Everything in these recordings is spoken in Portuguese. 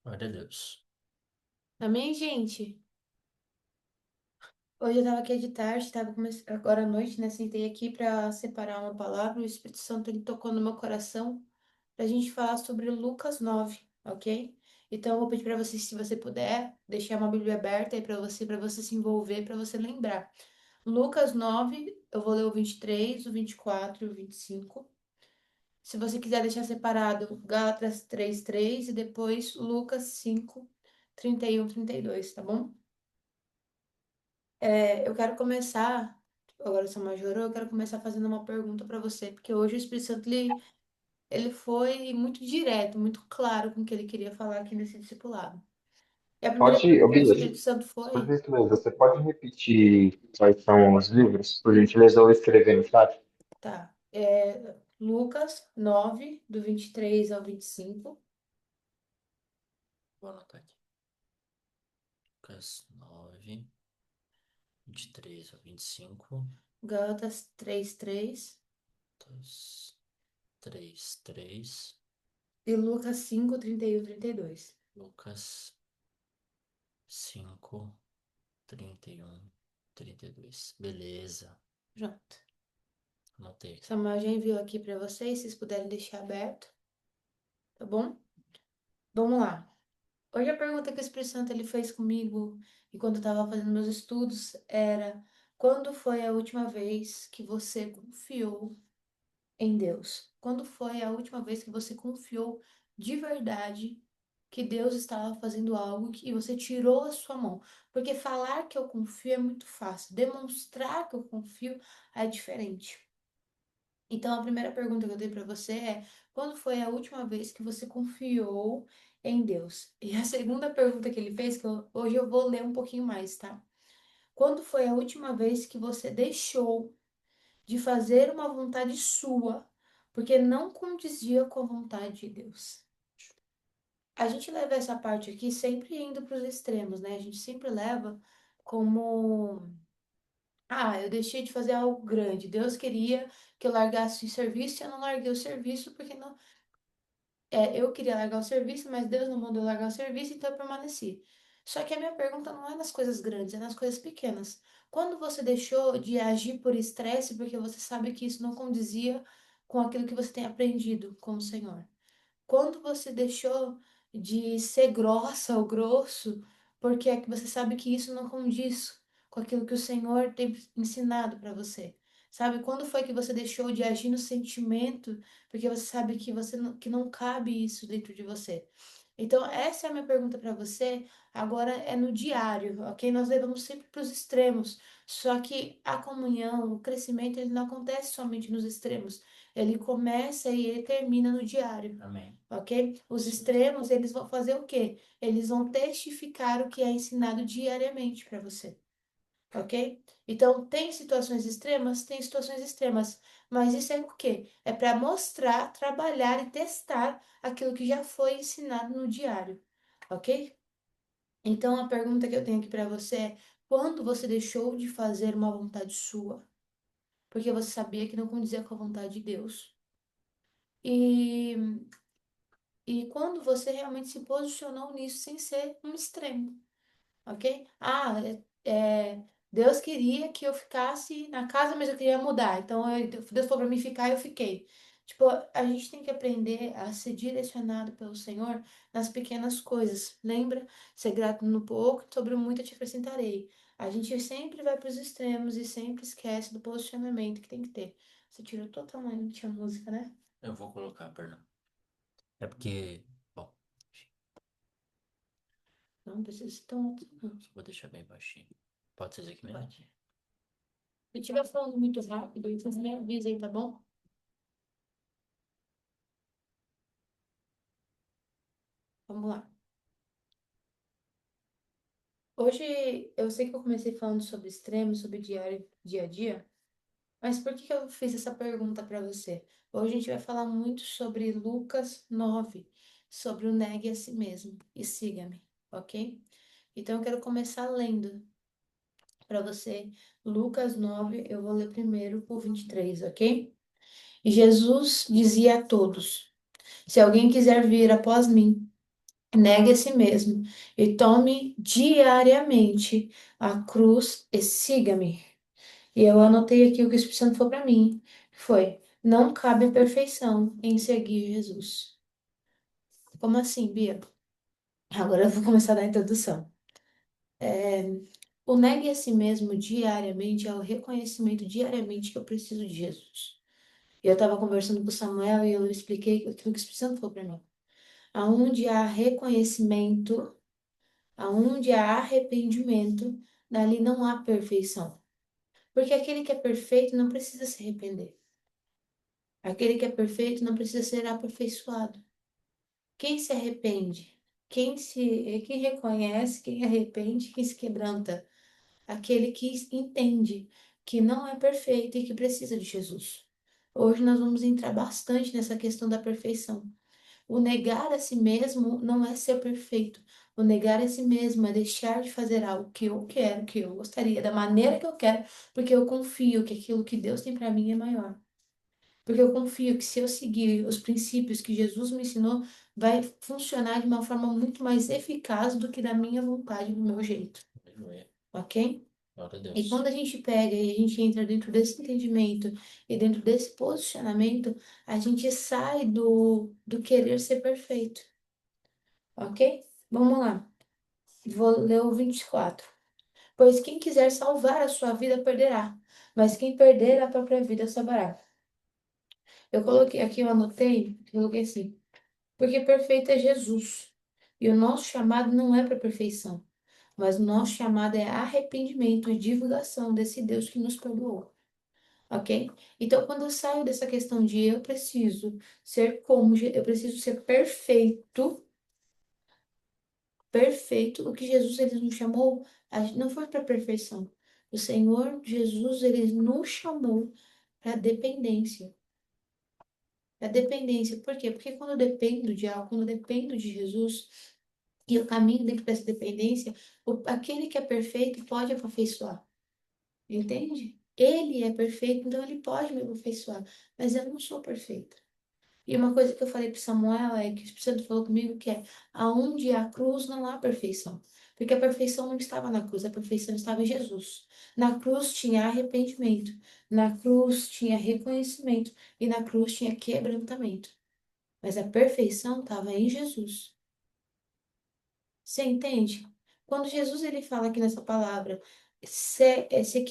Glória a Deus. Amém, gente? Hoje eu tava aqui de tarde, agora à noite, né? Sentei aqui para separar uma palavra. O Espírito Santo ele tocou no meu coração pra gente falar sobre Lucas 9, ok? Então eu vou pedir para você, se você puder, deixar uma Bíblia aberta aí para você se envolver, para você lembrar. Lucas 9, eu vou ler o 23, o 24 e o 25. Se você quiser deixar separado, Gálatas 3:3 e depois Lucas 5, 31, 32, tá bom? Eu quero começar, agora eu sou major, eu quero começar fazendo uma pergunta para você, porque hoje o Espírito Santo ele foi muito direto, muito claro com o que ele queria falar aqui nesse discipulado. E a primeira Pode, ô pergunta do Bia, Espírito Santo por foi, gentileza, você pode repetir quais são os livros? Por gentileza, eu vou escrever no chat. tá, Lucas 9, do 23 ao 25, Vou anotar aqui. Lucas 9, 23 a 25. Gálatas 3:3 2, 3, 3. e Lucas 5, 31, 32. Lucas 5, 31, 32. Beleza. Pronto. Anotei. Samuel já enviou aqui para vocês, se vocês puderem deixar aberto, tá bom? Vamos lá. Hoje a pergunta que o Espírito Santo ele fez comigo e quando eu estava fazendo meus estudos era: quando foi a última vez que você confiou em Deus? Quando foi a última vez que você confiou de verdade que Deus estava fazendo algo e você tirou a sua mão? Porque falar que eu confio é muito fácil, demonstrar que eu confio é diferente. Então, a primeira pergunta que eu dei para você é: quando foi a última vez que você confiou em Deus? E a segunda pergunta que ele fez, hoje eu vou ler um pouquinho mais, tá? Quando foi a última vez que você deixou de fazer uma vontade sua, porque não condizia com a vontade de Deus? A gente leva essa parte aqui sempre indo para os extremos, né? A gente sempre leva como eu deixei de fazer algo grande. Deus queria que eu largasse o serviço e eu não larguei o serviço porque não, eu queria largar o serviço, mas Deus não mandou eu largar o serviço, então eu permaneci. Só que a minha pergunta não é nas coisas grandes, é nas coisas pequenas. Quando você deixou de agir por estresse porque você sabe que isso não condizia com aquilo que você tem aprendido com o Senhor? Quando você deixou de ser grossa ou grosso, porque é que você sabe que isso não condiz com aquilo que o Senhor tem ensinado para você. Sabe, quando foi que você deixou de agir no sentimento, porque você sabe que que não cabe isso dentro de você? Então, essa é a minha pergunta para você. Agora é no diário, ok? Nós levamos sempre para os extremos. Só que a comunhão, o crescimento, ele não acontece somente nos extremos. Ele começa e ele termina no diário, Amém. ok? Os extremos, eles vão fazer o quê? Eles vão testificar o que é ensinado diariamente para você, ok? Então, tem situações extremas? Tem situações extremas, mas isso é o quê? É para mostrar, trabalhar e testar aquilo que já foi ensinado no diário, ok? Então, a pergunta que eu tenho aqui para você é: quando você deixou de fazer uma vontade sua, porque você sabia que não condizia com a vontade de Deus? E quando você realmente se posicionou nisso sem ser um extremo, ok? Deus queria que eu ficasse na casa, mas eu queria mudar. Então, Deus falou para mim ficar e eu fiquei. Tipo, a gente tem que aprender a ser direcionado pelo Senhor nas pequenas coisas. Lembra? Ser grato no pouco, sobre o muito eu te acrescentarei. A gente sempre vai para os extremos e sempre esquece do posicionamento que tem que ter. Você tirou totalmente a música, né? Eu vou colocar, perdão. É porque, bom, Não precisa tão. só vou deixar bem baixinho. Pode ser esse aqui mesmo? Pode. Se estiver falando muito rápido, vocês me avisem, tá bom? Vamos lá. Hoje eu sei que eu comecei falando sobre extremos, sobre diário, dia a dia, mas por que que eu fiz essa pergunta para você? Hoje a gente vai falar muito sobre Lucas 9, sobre o negue a si mesmo e siga-me, ok? Então eu quero começar lendo para você Lucas 9, eu vou ler primeiro o 23, ok? E Jesus dizia a todos: Se alguém quiser vir após mim, Negue a si mesmo e tome diariamente a cruz e siga-me. E eu anotei aqui o que o Espírito Santo falou para mim. Foi, não cabe perfeição em seguir Jesus. Como assim, Bia? Agora eu vou começar a dar a introdução. É, o negue a si mesmo diariamente é o reconhecimento diariamente que eu preciso de Jesus. Eu estava conversando com o Samuel e eu expliquei aquilo que o Espírito Santo falou para mim. Aonde há reconhecimento, aonde há arrependimento, dali não há perfeição. Porque aquele que é perfeito não precisa se arrepender. Aquele que é perfeito não precisa ser aperfeiçoado. Quem se arrepende? Quem reconhece, quem arrepende, quem se quebranta? Aquele que entende que não é perfeito e que precisa de Jesus. Hoje nós vamos entrar bastante nessa questão da perfeição. O negar a si mesmo não é ser perfeito. O negar a si mesmo é deixar de fazer algo que eu quero, que eu gostaria, da maneira que eu quero, porque eu confio que aquilo que Deus tem para mim é maior. Porque eu confio que se eu seguir os princípios que Jesus me ensinou, vai funcionar de uma forma muito mais eficaz do que da minha vontade, do meu jeito. Aleluia. Ok? Glória a Deus. E quando a gente pega e a gente entra dentro desse entendimento e dentro desse posicionamento, a gente sai do querer ser perfeito. Ok? Vamos lá. Vou ler o 24. Pois quem quiser salvar a sua vida perderá, mas quem perder a própria vida salvará. Eu coloquei aqui, eu anotei, eu coloquei assim. Porque perfeito é Jesus. E o nosso chamado não é para perfeição, mas o nosso chamado é arrependimento e divulgação desse Deus que nos perdoou. Ok? Então, quando eu saio dessa questão de eu preciso ser como, eu preciso ser perfeito, perfeito, o que Jesus ele nos chamou, não foi para perfeição. O Senhor Jesus ele nos chamou para dependência. Para dependência. Por quê? Porque quando eu dependo de algo, quando eu dependo de Jesus, e eu caminho dentro dessa dependência, aquele que é perfeito pode aperfeiçoar, entende? Ele é perfeito, então ele pode me aperfeiçoar, mas eu não sou perfeita. E uma coisa que eu falei para Samuel é que o Espírito Santo falou comigo que é aonde há cruz não há perfeição. Porque a perfeição não estava na cruz, a perfeição estava em Jesus. Na cruz tinha arrependimento, na cruz tinha reconhecimento e na cruz tinha quebrantamento. Mas a perfeição estava em Jesus. Você entende? Quando Jesus ele fala aqui nessa palavra, se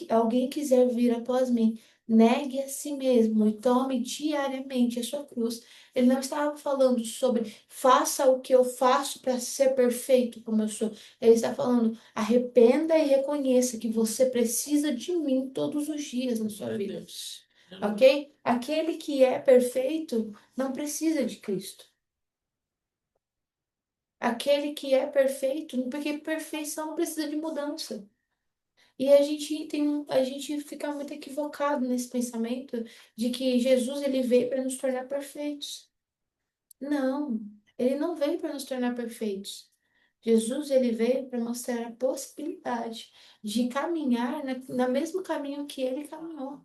alguém quiser vir após mim, negue a si mesmo e tome diariamente a sua cruz. Ele não estava falando sobre faça o que eu faço para ser perfeito como eu sou. Ele está falando arrependa e reconheça que você precisa de mim todos os dias na sua vida. Ok? Aquele que é perfeito não precisa de Cristo. Aquele que é perfeito, porque perfeição precisa de mudança. E a gente fica muito equivocado nesse pensamento de que Jesus ele veio para nos tornar perfeitos. Não, ele não veio para nos tornar perfeitos. Jesus ele veio para mostrar a possibilidade de caminhar na mesmo caminho que ele caminhou.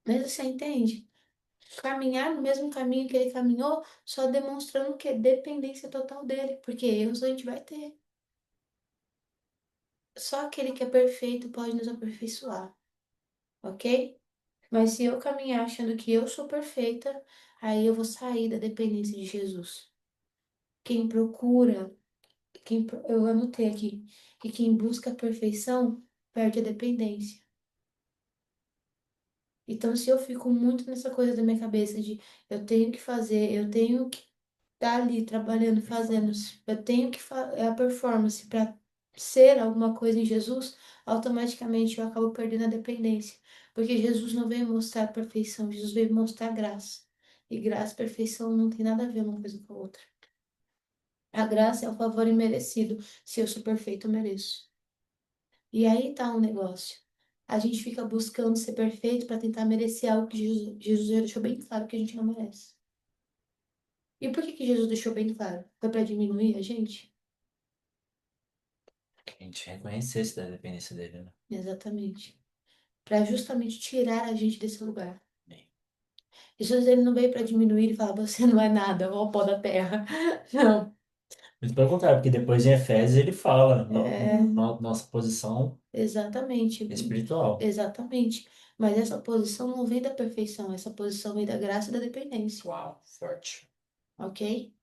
Mas você entende? Caminhar no mesmo caminho que ele caminhou, só demonstrando que é dependência total dele, porque erros a gente vai ter. Só aquele que é perfeito pode nos aperfeiçoar, ok? Mas se eu caminhar achando que eu sou perfeita, aí eu vou sair da dependência de Jesus. Quem procura, eu anotei aqui, que quem busca a perfeição perde a dependência. Então, se eu fico muito nessa coisa da minha cabeça de eu tenho que fazer, eu tenho que estar ali trabalhando, fazendo, eu tenho que é a performance para ser alguma coisa em Jesus, automaticamente eu acabo perdendo a dependência. Porque Jesus não veio mostrar perfeição, Jesus veio mostrar graça. E graça e perfeição não tem nada a ver uma coisa com a outra. A graça é o favor imerecido. Se eu sou perfeito, eu mereço. E aí tá um negócio. A gente fica buscando ser perfeito para tentar merecer algo que Jesus já deixou bem claro que a gente não merece. E por que que Jesus deixou bem claro? Foi para diminuir a gente? Que a gente reconhecesse da dependência dele, né? Exatamente. Para justamente tirar a gente desse lugar. Bem, Jesus, ele não veio para diminuir e falar, você não é nada, ó o pó da terra. Não. Muito pelo contrário, porque depois em Efésios ele fala, É, nossa posição exatamente. espiritual. Exatamente. Mas essa posição não vem da perfeição, essa posição vem da graça e da dependência. Uau, forte. Ok?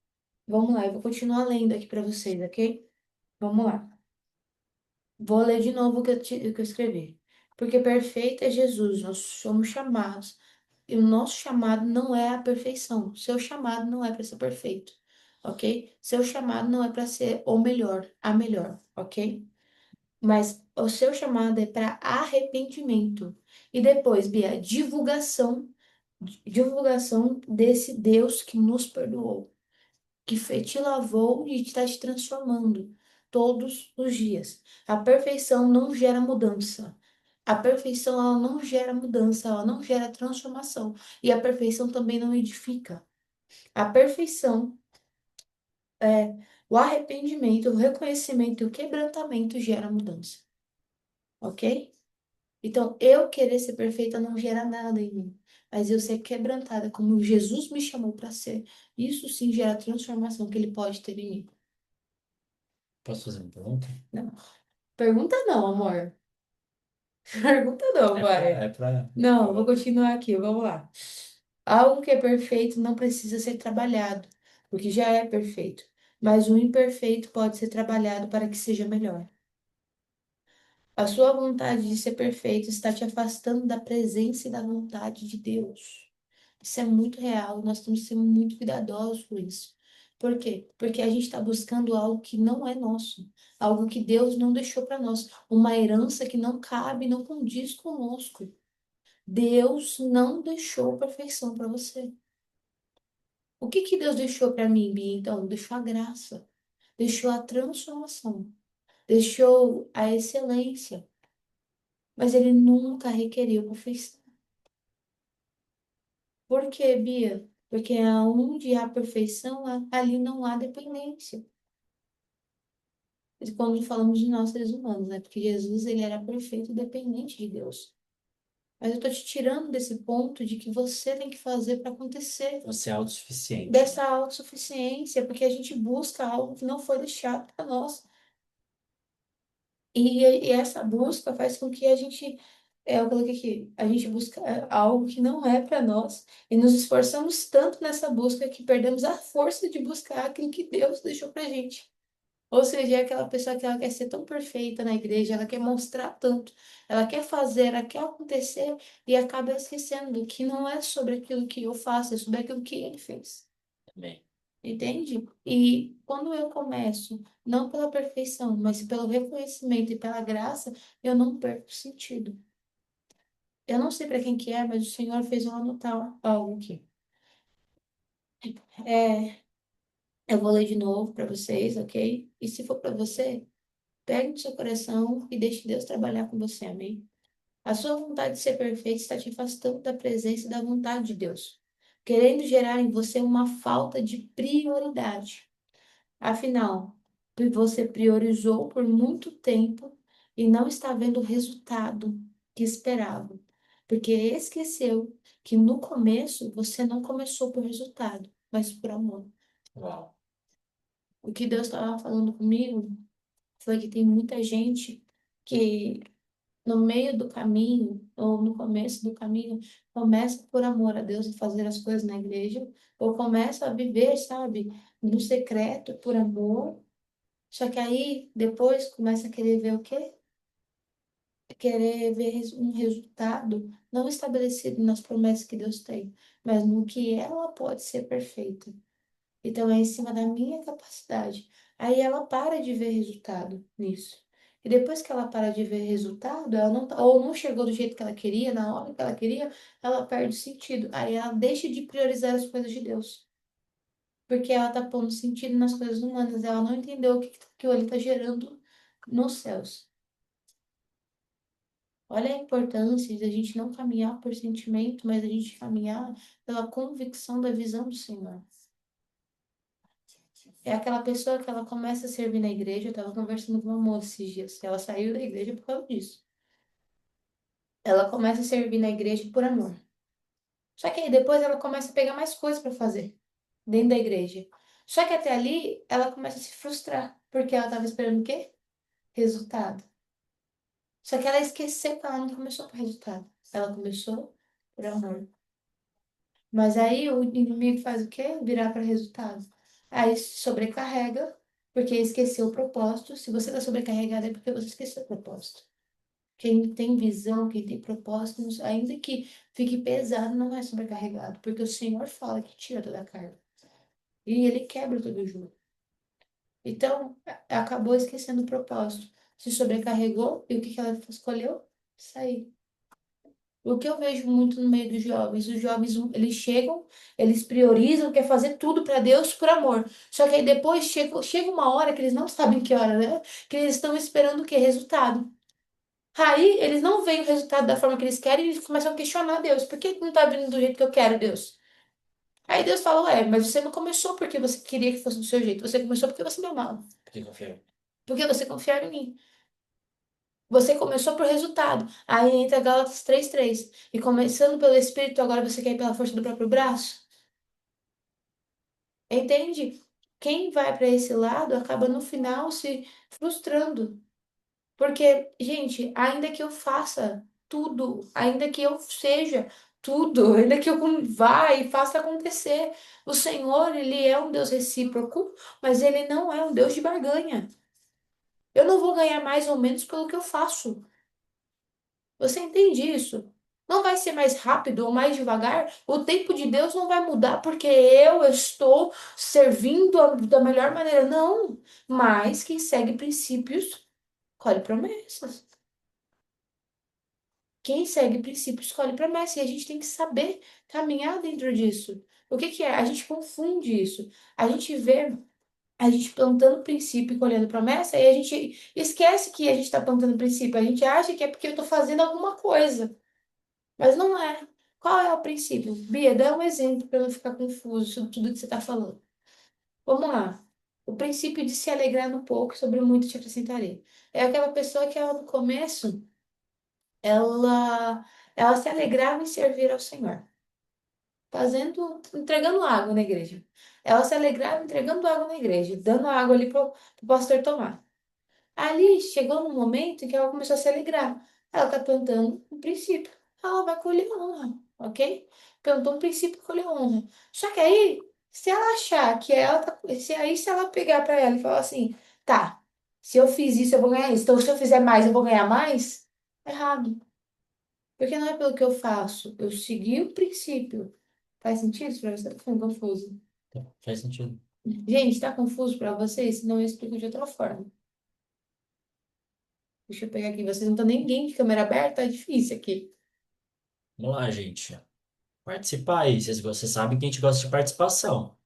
Vamos lá, eu vou continuar lendo aqui para vocês, ok? Vamos lá. Vou ler de novo o que eu escrevi. Porque perfeito é Jesus, nós somos chamados. E o nosso chamado não é a perfeição. Seu chamado não é para ser perfeito, ok? Seu chamado não é para ser o melhor, a melhor, ok? Mas o seu chamado é para arrependimento. E depois, Bia, divulgação desse Deus que nos perdoou, que te lavou e está te transformando todos os dias. A perfeição não gera mudança. A perfeição, ela não gera mudança, ela não gera transformação. E a perfeição também não edifica. A perfeição é o arrependimento, o reconhecimento e o quebrantamento gera mudança. Ok? Então, eu querer ser perfeita não gera nada em mim. Mas eu ser quebrantada como Jesus me chamou para ser, isso sim gera a transformação que ele pode ter em mim. Posso fazer uma pergunta? Não. Pergunta não, amor. Pergunta não, vai. É pra... Não, vou continuar aqui, vamos lá. Algo que é perfeito não precisa ser trabalhado, porque já é perfeito. Mas o imperfeito pode ser trabalhado para que seja melhor. A sua vontade de ser perfeito está te afastando da presença e da vontade de Deus. Isso é muito real, nós temos que ser muito cuidadosos com isso. Por quê? Porque a gente está buscando algo que não é nosso, algo que Deus não deixou para nós, uma herança que não cabe, não condiz conosco. Deus não deixou perfeição para você. O que que Deus deixou para mim, Bia? Então, deixou a graça, deixou a transformação, deixou a excelência, mas Ele nunca requeriu perfeição. Por quê, Bia? Porque onde há perfeição, ali não há dependência. E quando falamos de nós seres humanos, né? Porque Jesus, ele era perfeito e dependente de Deus. Mas eu tô te tirando desse ponto de que você tem que fazer para acontecer. Você é autossuficiente, né? Dessa autossuficiência, porque a gente busca algo que não foi deixado para nós. E essa busca faz com que a gente, eu coloquei aqui, a gente busca algo que não é para nós e nos esforçamos tanto nessa busca que perdemos a força de buscar aquilo que Deus deixou pra gente. Ou seja, é aquela pessoa que ela quer ser tão perfeita na igreja, ela quer mostrar tanto, ela quer fazer, ela quer acontecer e acaba esquecendo que não é sobre aquilo que eu faço, é sobre aquilo que ele fez. Também. Entende? E quando eu começo, não pela perfeição, mas pelo reconhecimento e pela graça, eu não perco sentido. Eu não sei para quem que é, mas o Senhor fez eu anotar algo aqui. É, eu vou ler de novo para vocês, ok? E se for para você, pegue no seu coração e deixe Deus trabalhar com você, amém? A sua vontade de ser perfeita está te afastando da presença e da vontade de Deus, querendo gerar em você uma falta de prioridade. Afinal, você priorizou por muito tempo e não está vendo o resultado que esperava, porque esqueceu que no começo você não começou por resultado, mas por amor. Uau. O que Deus estava falando comigo foi que tem muita gente que no meio do caminho ou no começo do caminho começa por amor a Deus a fazer as coisas na igreja ou começa a viver, sabe, no secreto por amor. Só que aí depois começa a querer ver o quê? Querer ver um resultado não estabelecido nas promessas que Deus tem, mas no que ela pode ser perfeita. Então é em cima da minha capacidade. Aí ela para de ver resultado nisso. E depois que ela para de ver resultado, ela não tá, ou não chegou do jeito que ela queria, na hora que ela queria, ela perde o sentido. Aí ela deixa de priorizar as coisas de Deus. Porque ela tá pondo sentido nas coisas humanas. Ela não entendeu o que ele tá gerando nos céus. Olha a importância de a gente não caminhar por sentimento, mas a gente caminhar pela convicção da visão do Senhor. É aquela pessoa que ela começa a servir na igreja. Eu estava conversando com uma moça esses dias. Ela saiu da igreja por causa disso. Ela começa a servir na igreja por amor. Só que aí depois ela começa a pegar mais coisas para fazer dentro da igreja. Só que até ali ela começa a se frustrar, porque ela estava esperando o quê? Resultado. Só que ela esqueceu que ela não começou por resultado. Ela começou por amor. Mas aí o inimigo faz o quê? Virar para resultado. Aí se sobrecarrega, porque esqueceu o propósito. Se você está sobrecarregado é porque você esqueceu o propósito. Quem tem visão, quem tem propósito, ainda que fique pesado, não é sobrecarregado, porque o Senhor fala que tira toda a carga. E ele quebra todo o jugo. Então, acabou esquecendo o propósito. Se sobrecarregou, e o que que ela escolheu? Sair. O que eu vejo muito no meio dos jovens, os jovens, eles chegam, eles priorizam, quer fazer tudo para Deus por amor. Só que aí depois chega uma hora que eles não sabem que hora, né? Que eles estão esperando o quê? Resultado. Aí eles não veem o resultado da forma que eles querem e eles começam a questionar Deus. Por que não tá vindo do jeito que eu quero, Deus? Aí Deus fala, ué, mas você não começou porque você queria que fosse do seu jeito. Você começou porque você me amava. Porque confia. Porque você confiava em mim. Você começou por resultado. Aí entra Gálatas 3:3. E começando pelo Espírito, agora você quer ir pela força do próprio braço? Entende? Quem vai para esse lado acaba no final se frustrando. Porque, gente, ainda que eu faça tudo, ainda que eu seja tudo, ainda que eu vá e faça acontecer, o Senhor, ele é um Deus recíproco, mas ele não é um Deus de barganha. Eu não vou ganhar mais ou menos pelo que eu faço. Você entende isso? Não vai ser mais rápido ou mais devagar. O tempo de Deus não vai mudar porque eu estou servindo da melhor maneira. Não. Mas quem segue princípios colhe promessas. Quem segue princípios escolhe promessa e a gente tem que saber caminhar dentro disso. O que que é? A gente confunde isso. A gente vê a gente plantando princípio e colhendo promessa e a gente esquece que a gente está plantando princípio. A gente acha que é porque eu estou fazendo alguma coisa, mas não é. Qual é o princípio? Bia, dá um exemplo para eu não ficar confuso sobre tudo que você está falando. Vamos lá. O princípio de se alegrar no pouco, sobre o muito te acrescentarei. É aquela pessoa que ela no começo ela, ela se alegrava em servir ao Senhor, entregando água na igreja. Ela se alegrava entregando água na igreja, dando água ali para o pastor tomar. Ali chegou num momento em que ela começou a se alegrar. Ela está plantando um princípio. Ela vai colher honra, ok? Plantou um princípio e colheu honra. Só que aí, se ela achar que ela tá, se ela pegar para ela e falar assim, tá, se eu fiz isso, eu vou ganhar isso. Então, se eu fizer mais, eu vou ganhar mais, errado. Porque não é pelo que eu faço, eu segui o princípio. Faz sentido isso pra você? Tá ficando confuso. Tá, faz sentido. Gente, tá confuso pra vocês? Senão eu explico de outra forma. Deixa eu pegar aqui. Vocês não estão ninguém de câmera aberta, é difícil aqui. Vamos lá, gente. Participar aí. Você sabe que a gente gosta de participação.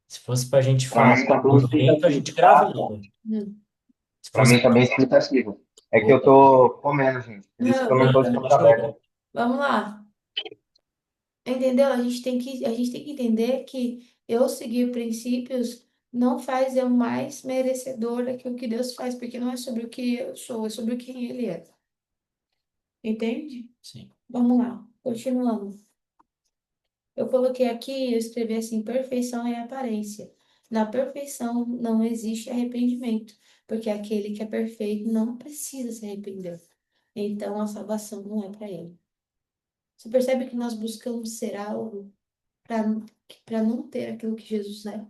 Se fosse pra gente Para falar mim está bem no evento, a gente explicativo, grava tá? logo. Hum. Se Para mim fosse. está bem explicativo. É que eu Opa, tô comendo, gente. Por isso que Não, eu não tô de então, câmera aberta. show. vamos lá. Entendeu? A gente tem que entender que eu seguir princípios não faz eu mais merecedor daquilo que Deus faz, porque não é sobre o que eu sou, é sobre quem Ele é. Entende? Sim. Vamos lá, continuando. Eu coloquei aqui, eu escrevi assim: perfeição é aparência. Na perfeição não existe arrependimento, porque aquele que é perfeito não precisa se arrepender. Então a salvação não é para ele. Você percebe que nós buscamos ser algo para não ter aquilo que Jesus é?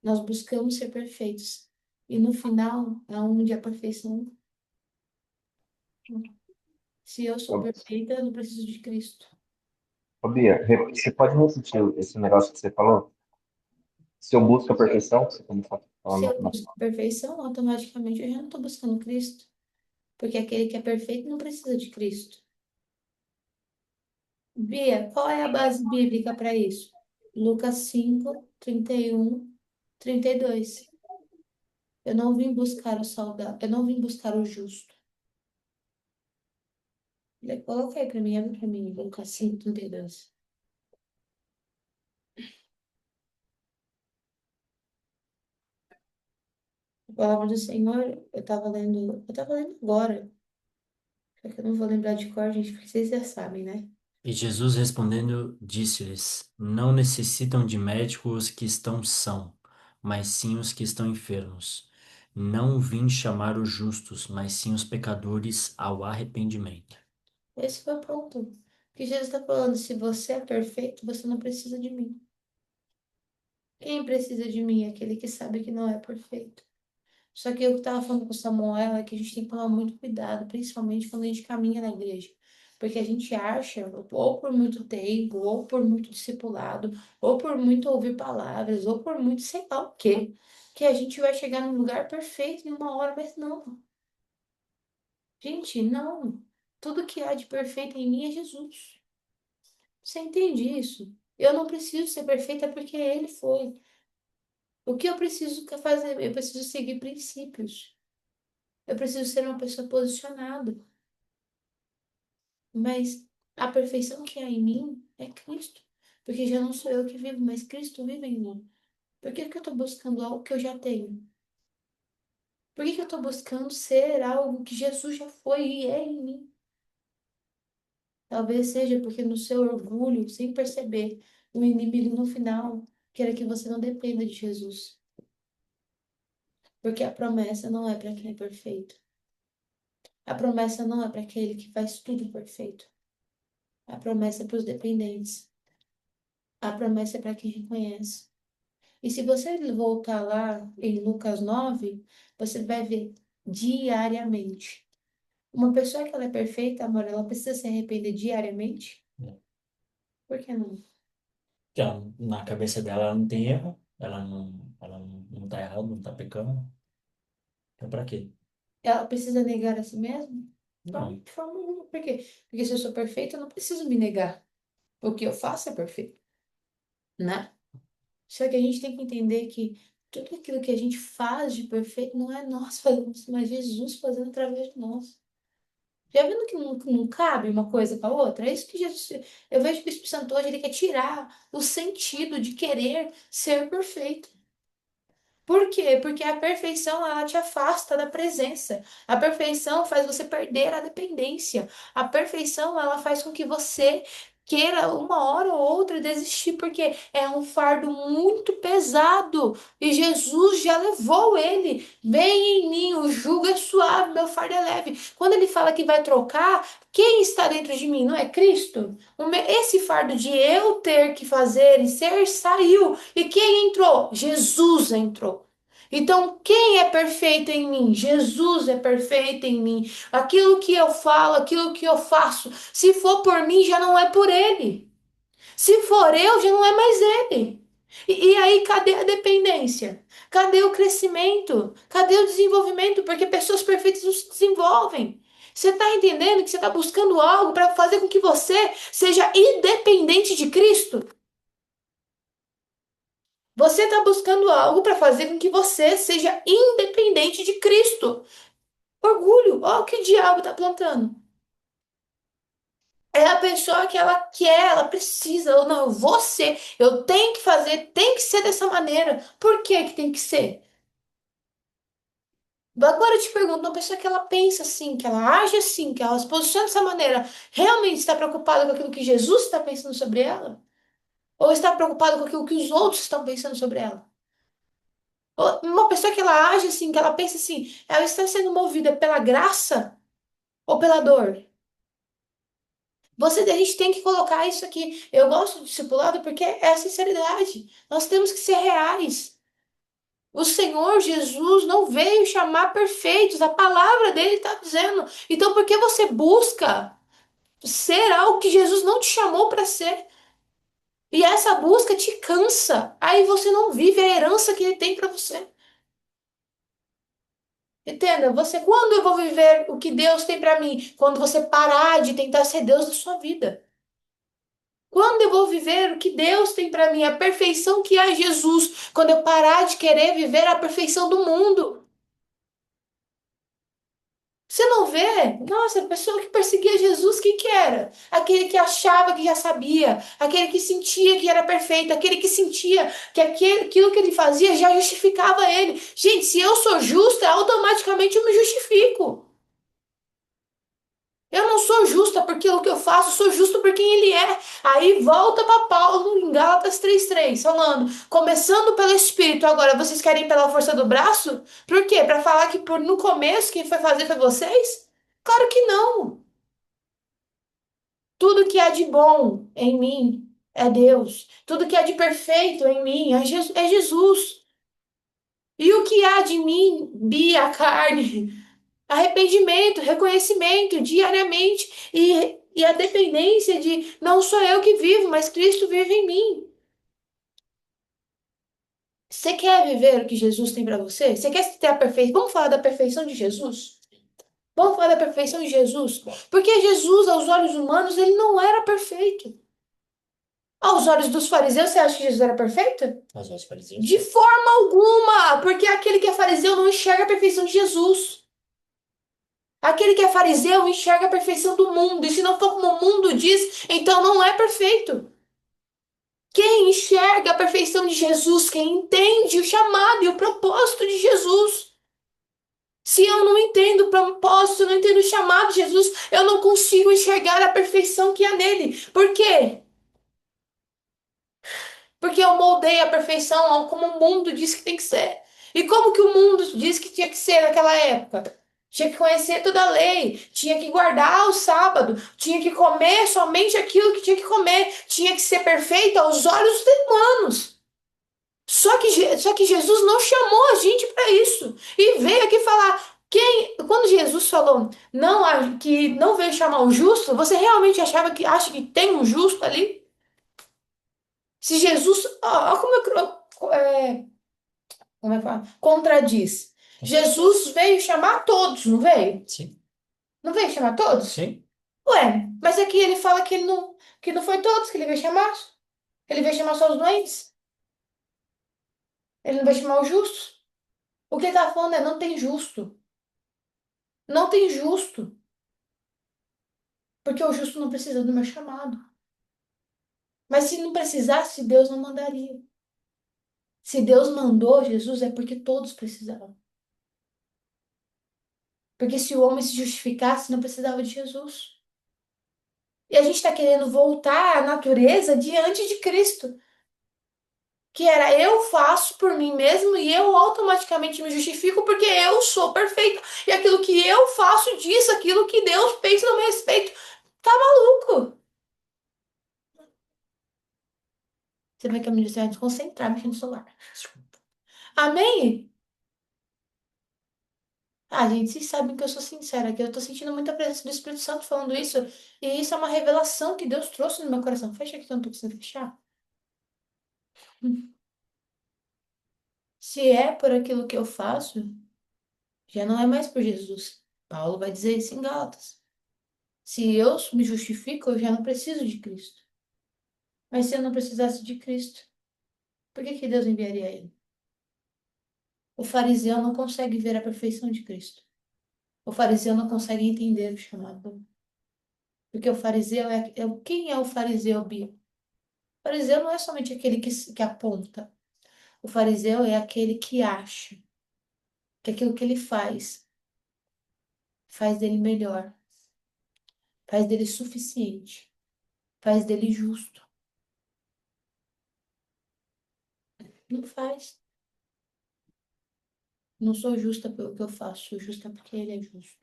Nós buscamos ser perfeitos. E no final, aonde a perfeição, se eu sou Ô, perfeita, eu não preciso de Cristo. Bia, você pode repetir esse negócio que você falou? Se eu busco a perfeição, você começou a falar Se eu no busco perfeição, automaticamente eu já não estou buscando Cristo. Porque aquele que é perfeito não precisa de Cristo. Bia, qual é a base bíblica para isso? Lucas 5, 31, 32. Eu não vim buscar o saudável, eu não vim buscar o justo. Coloca aí para mim, abre para mim, Lucas 5, 32. A palavra do Senhor, eu estava lendo agora. Só que eu não vou lembrar de cor, gente, porque vocês já sabem, né? E Jesus respondendo, disse-lhes: Não necessitam de médico os que estão são, mas sim os que estão enfermos. Não vim chamar os justos, mas sim os pecadores ao arrependimento. Esse foi o ponto. Que Jesus está falando, se você é perfeito, você não precisa de mim. Quem precisa de mim é aquele que sabe que não é perfeito. Só que eu estava falando com o Samuel é que a gente tem que tomar muito cuidado, principalmente quando a gente caminha na igreja. Porque a gente acha, ou por muito tempo, ou por muito discipulado, ou por muito ouvir palavras, ou por muito sei lá o quê, que a gente vai chegar num lugar perfeito em uma hora, mas não. Gente, não. Tudo que há de perfeito em mim é Jesus. Você entende isso? Eu não preciso ser perfeita porque ele foi. O que eu preciso fazer? Eu preciso seguir princípios. Eu preciso ser uma pessoa posicionada. Mas a perfeição que há em mim é Cristo. Porque já não sou eu que vivo, mas Cristo vive em mim. Por que que eu estou buscando algo que eu já tenho? Por que que eu estou buscando ser algo que Jesus já foi e é em mim? Talvez seja porque no seu orgulho, sem perceber, o inimigo no final quer que você não dependa de Jesus. Porque a promessa não é para quem é perfeito. A promessa não é para aquele que faz tudo perfeito. A promessa é para os dependentes. A promessa é para quem reconhece. E se você voltar lá em Lucas 9, você vai ver diariamente. Uma pessoa que ela é perfeita, amor, ela precisa se arrepender diariamente? Por que não? Porque na cabeça dela ela não tem erro, ela não tá errada, não tá pecando. Então pra quê? Ela precisa negar a si mesma? Não, Não. de forma alguma. Por quê? Porque se eu sou perfeita, eu não preciso me negar. O que eu faço é perfeito, né? Só que a gente tem que entender que tudo aquilo que a gente faz de perfeito não é nós fazendo, mas Jesus fazendo através de nós. Já vendo que não cabe uma coisa com a outra? É isso que Jesus. Eu vejo que o Espírito Santo hoje ele quer tirar o sentido de querer ser perfeito. Por quê? Porque a perfeição ela te afasta da presença. A perfeição faz você perder a dependência. A perfeição ela faz com que você queira uma hora ou outra desistir, porque é um fardo muito pesado e Jesus já levou ele. Vem em mim, o jugo é suave, meu fardo é leve. Quando ele fala que vai trocar, quem está dentro de mim? Não é Cristo? Esse fardo de eu ter que fazer e ser saiu. E quem entrou? Jesus entrou. Então, quem é perfeito em mim? Jesus é perfeito em mim. Aquilo que eu falo, aquilo que eu faço, se for por mim, já não é por ele. Se for eu, já não é mais ele. E aí, cadê a dependência? Cadê o crescimento? Cadê o desenvolvimento? Porque pessoas perfeitas não se desenvolvem. Você está entendendo que você está buscando algo para fazer com que você seja independente de Cristo? Você está buscando algo para fazer com que você seja independente de Cristo. Orgulho, ó, o que o diabo está plantando. É a pessoa que ela quer, ela precisa, ou não, você, eu tenho que fazer, tem que ser dessa maneira. Por que que tem que ser? Agora eu te pergunto, uma pessoa que ela pensa assim, que ela age assim, que ela se posiciona dessa maneira, realmente está preocupada com aquilo que Jesus está pensando sobre ela? Ou está preocupada com aquilo que os outros estão pensando sobre ela? Uma pessoa que ela age assim, que ela pensa assim, ela está sendo movida pela graça ou pela dor? A gente tem que colocar isso aqui. Eu gosto do discipulado porque é a sinceridade. Nós temos que ser reais. O Senhor Jesus não veio chamar perfeitos, a palavra dele está dizendo. Então, por que você busca ser algo que Jesus não te chamou para ser? E essa busca te cansa. Aí você não vive a herança que ele tem para você. Entenda, quando eu vou viver o que Deus tem para mim? Quando você parar de tentar ser Deus da sua vida. Quando eu vou viver o que Deus tem para mim, a perfeição que há em Jesus, quando eu parar de querer viver a perfeição do mundo. Você não vê? Nossa, a pessoa que perseguia Jesus, o que que era? Aquele que achava que já sabia, aquele que sentia que era perfeito, aquele que sentia que aquilo que ele fazia já justificava ele. Gente, se eu sou justa, automaticamente eu me justifico. Eu não sou justa por aquilo que eu faço, sou justo por quem ele é. Aí volta para Paulo em Gálatas 3:3, falando, começando pelo Espírito, agora vocês querem pela força do braço? Por quê? Para falar que no começo quem foi fazer foi vocês? Claro que não. Tudo que há de bom em mim é Deus. Tudo que há de perfeito em mim é Jesus. E o que há de mim, Bia, a carne? Arrependimento, reconhecimento diariamente e a dependência de não sou eu que vivo, mas Cristo vive em mim. Você quer viver o que Jesus tem para você? Você quer ter a perfeição? Vamos falar da perfeição de Jesus? Vamos falar da perfeição de Jesus? Porque Jesus, aos olhos humanos, ele não era perfeito. Aos olhos dos fariseus, você acha que Jesus era perfeito? Aos olhos fariseus. De forma alguma, porque aquele que é fariseu não enxerga a perfeição de Jesus. Aquele que é fariseu enxerga a perfeição do mundo, e se não for como o mundo diz, então não é perfeito. Quem enxerga a perfeição de Jesus, quem entende o chamado e o propósito de Jesus. Se eu não entendo o propósito, eu não entendo o chamado de Jesus, eu não consigo enxergar a perfeição que há nele. Por quê? Porque eu moldei a perfeição ao como o mundo diz que tem que ser. E como que o mundo diz que tinha que ser naquela época? Tinha que conhecer toda a lei, tinha que guardar o sábado, tinha que comer somente aquilo que tinha que comer, tinha que ser perfeito aos olhos dos humanos. Só que Jesus não chamou a gente para isso. E veio aqui falar. Quando Jesus falou que não veio chamar o justo, você realmente acha que tem um justo ali? Se Jesus, ó, como é que fala? Contradiz. Jesus veio chamar todos, não veio? Sim. Não veio chamar todos? Sim. Ué, mas aqui ele fala que não foi todos que ele veio chamar. Ele veio chamar só os doentes. Ele não veio chamar os justos. O que ele tá falando é não tem justo. Não tem justo. Porque o justo não precisa do meu chamado. Mas se não precisasse, Deus não mandaria. Se Deus mandou Jesus, é porque todos precisavam. Porque se o homem se justificasse, não precisava de Jesus. E a gente está querendo voltar à natureza diante de Cristo. Que era eu faço por mim mesmo e eu automaticamente me justifico porque eu sou perfeito. E aquilo que eu faço diz aquilo que Deus pensa no meu respeito. Tá maluco? Você vê que a minha vai desconcentrar mexendo no celular. Amém? Ah, gente, vocês sabem que eu sou sincera, que eu tô sentindo muita presença do Espírito Santo falando isso. E isso é uma revelação que Deus trouxe no meu coração. Fecha aqui que eu não tô conseguindo fechar. Se é por aquilo que eu faço, já não é mais por Jesus. Paulo vai dizer isso em Gálatas. Se eu me justifico, eu já não preciso de Cristo. Mas se eu não precisasse de Cristo, por que que Deus enviaria ele? O fariseu não consegue ver a perfeição de Cristo. O fariseu não consegue entender o chamado. Porque o fariseu quem é o fariseu, Bia? O fariseu não é somente aquele que aponta. O fariseu é aquele que acha que aquilo que ele faz dele melhor, faz dele suficiente, faz dele justo. Não faz. Não sou justa pelo que eu faço, sou justa porque ele é justo.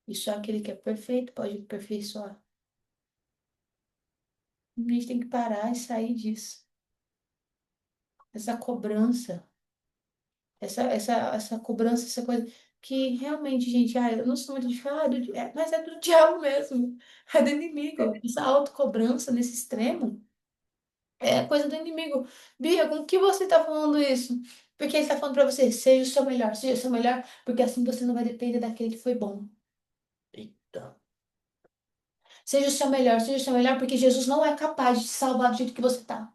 E só aquele que é perfeito pode aperfeiçoar. A gente tem que parar e sair disso. Essa cobrança, essa cobrança, essa coisa que realmente, gente, eu não sou muito de falar, mas é do diabo mesmo, é do inimigo. Essa autocobrança nesse extremo é coisa do inimigo. Bia, com que você tá falando isso? Porque ele tá falando pra você, seja o seu melhor, porque assim você não vai depender daquele que foi bom. Eita. Seja o seu melhor, porque Jesus não é capaz de te salvar do jeito que você tá.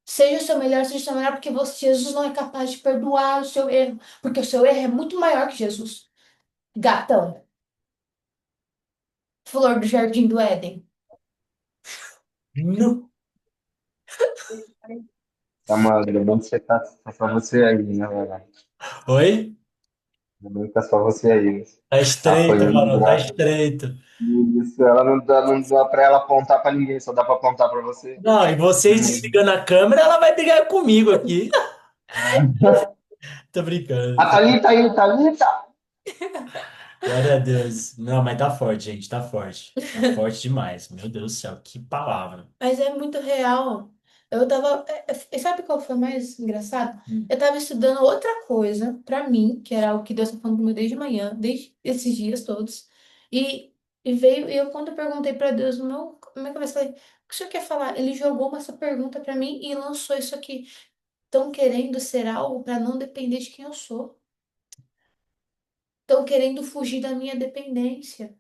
Seja o seu melhor, porque Jesus não é capaz de perdoar o seu erro, porque o seu erro é muito maior que Jesus. Gatão, flor do jardim do Éden. Não. Tá, mano, ainda bem que você tá só você aí, né, velho? Oi? Não tá só você aí, né? Tá estreito, Apanhando mano, tá braço. estreito. Isso, ela não dá pra ela apontar pra ninguém, só dá pra apontar pra você. Não, e vocês desligando a câmera, ela vai brigar comigo aqui. Tô A brincando. Thalita aí, Thalita! Glória a Deus. Não, mas tá forte, gente, tá forte. Tá forte demais. Meu Deus do céu, que palavra. Mas é muito real. Eu tava. Sabe qual foi mais engraçado? Eu tava estudando outra coisa pra mim, que era o que Deus tá falando comigo desde manhã, desde esses dias todos. E veio, e eu, quando eu perguntei pra Deus no meu, na minha cabeça, eu falei: o que o senhor quer falar? Ele jogou essa pergunta pra mim e lançou isso aqui. Estão querendo ser algo pra não depender de quem eu sou. Estão querendo fugir da minha dependência.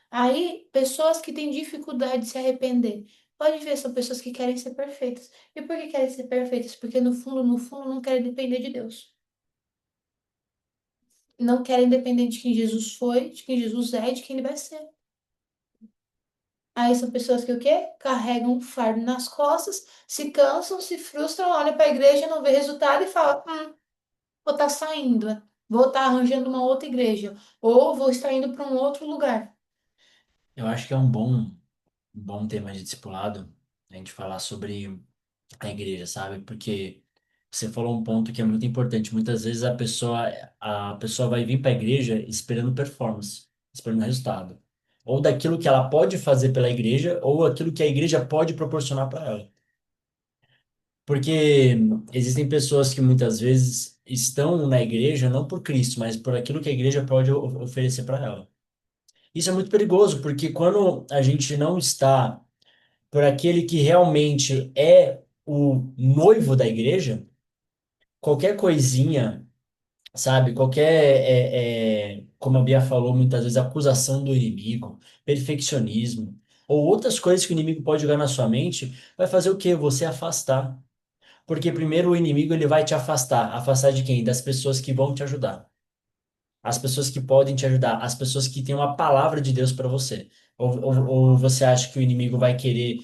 Aí, pessoas que têm dificuldade de se arrepender, pode ver, são pessoas que querem ser perfeitas. E por que querem ser perfeitas? Porque no fundo, não querem depender de Deus. Não querem depender de quem Jesus foi, de quem Jesus é e de quem ele vai ser. Aí são pessoas que o quê? Carregam um fardo nas costas, se cansam, se frustram, olham para a igreja, não vê resultado e falam: vou estar saindo, vou estar arranjando uma outra igreja, ou vou estar indo para um outro lugar. Eu acho que é um bom tema de discipulado a gente falar sobre a igreja, sabe? Porque você falou um ponto que é muito importante. Muitas vezes a pessoa vai vir para a igreja esperando performance, esperando resultado. Ou daquilo que ela pode fazer pela igreja, ou aquilo que a igreja pode proporcionar para ela. Porque existem pessoas que muitas vezes estão na igreja não por Cristo, mas por aquilo que a igreja pode oferecer para ela. Isso é muito perigoso, porque quando a gente não está por aquele que realmente é o noivo da igreja, qualquer coisinha, sabe? Qualquer, como a Bia falou muitas vezes, acusação do inimigo, perfeccionismo, ou outras coisas que o inimigo pode jogar na sua mente, vai fazer o quê? Você afastar. Porque primeiro o inimigo ele vai te afastar. Afastar de quem? Das pessoas que vão te ajudar. As pessoas que podem te ajudar. As pessoas que têm uma palavra de Deus para você. Ou você acha que o inimigo vai querer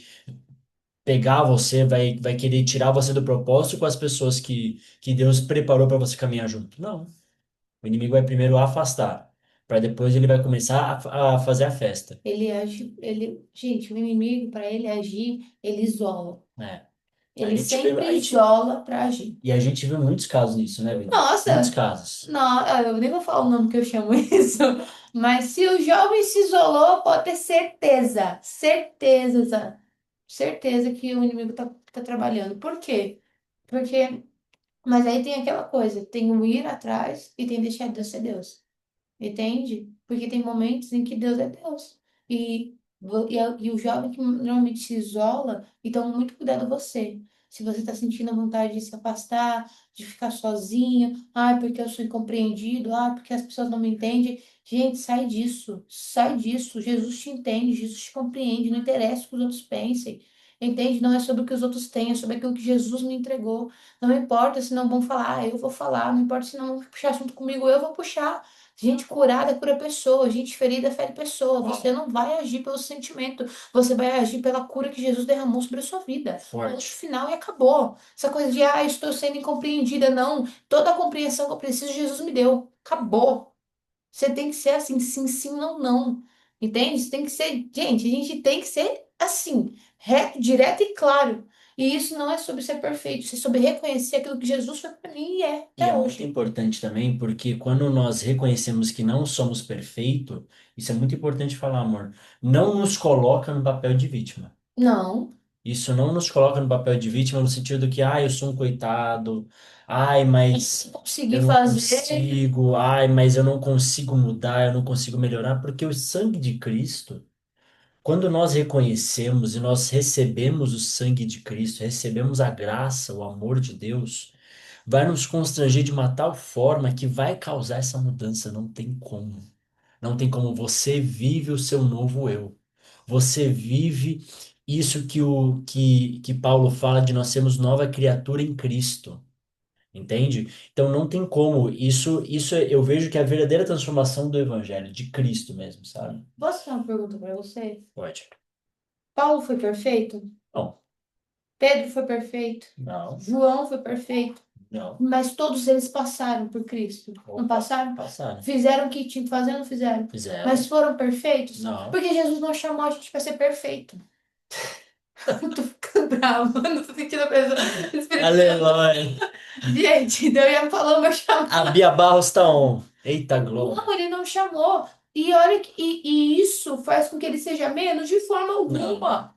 pegar você, vai querer tirar você do propósito com as pessoas que Deus preparou para você caminhar junto? Não. O inimigo vai primeiro afastar. Para depois ele vai começar a fazer a festa. Ele age, gente, o inimigo, para ele agir, ele isola. É. A Ele gente vê, sempre a gente, isola para agir. e a gente vê muitos casos nisso, né, Vini? Muitos Nossa, casos. não, eu nem vou falar o nome que eu chamo isso, mas se o jovem se isolou, pode ter certeza, certeza, certeza que o inimigo tá trabalhando. Por quê? Porque, mas aí tem aquela coisa, tem o ir atrás e tem deixar Deus ser Deus. Entende? Porque tem momentos em que Deus é Deus. E o jovem que normalmente se isola, então muito cuidado você. Se você está sentindo a vontade de se afastar, de ficar sozinho, porque eu sou incompreendido, porque as pessoas não me entendem. Gente, sai disso, sai disso. Jesus te entende, Jesus te compreende, não interessa o que os outros pensem. Entende? Não é sobre o que os outros têm, é sobre aquilo que Jesus me entregou. Não importa se não vão falar, eu vou falar. Não importa se não vão puxar assunto comigo, eu vou puxar. Gente curada cura pessoa, gente ferida fere pessoa. Você não vai agir pelo sentimento, você vai agir pela cura que Jesus derramou sobre a sua vida. Ponto Forte. final e acabou. Essa coisa de, estou sendo incompreendida, não. Toda a compreensão que eu preciso, Jesus me deu. Acabou. Você tem que ser assim, sim, sim, não, não. Entende? Você tem que ser, gente, a gente tem que ser assim, reto, direto e claro. E isso não é sobre ser perfeito, isso é sobre reconhecer aquilo que Jesus foi para mim e é E é até muito hoje. importante também, porque quando nós reconhecemos que não somos perfeitos, isso é muito importante falar, amor, não nos coloca no papel de vítima. Não. Isso não nos coloca no papel de vítima no sentido que, eu sou um coitado, Se mas eu conseguir não fazer. consigo, mas eu não consigo mudar, eu não consigo melhorar, porque o sangue de Cristo, quando nós reconhecemos e nós recebemos o sangue de Cristo, recebemos a graça, o amor de Deus, vai nos constranger de uma tal forma que vai causar essa mudança. Não tem como. Não tem como. Você vive o seu novo eu. Você vive isso que Paulo fala de nós sermos nova criatura em Cristo. Entende? Então não tem como. Isso eu vejo que é a verdadeira transformação do evangelho, de Cristo mesmo, sabe? Posso fazer uma pergunta para você? Pode. Paulo foi perfeito? Não, Pedro foi perfeito? não, João foi perfeito? Não. Mas todos eles passaram por Cristo. Não Opa, passaram? passaram. Fizeram o que tinham que fazer, não fizeram? Fizeram. Mas foram perfeitos? Não. Porque Jesus não chamou a gente para ser perfeito. Eu tô ficando brava, não tô sentindo a pressão do Espírito Santo. Aleluia. Gente, Deus já falou meu chamado. A Bia Barros tá on. Eita, glória. Não, ele não chamou. E olha e isso faz com que ele seja menos de forma alguma.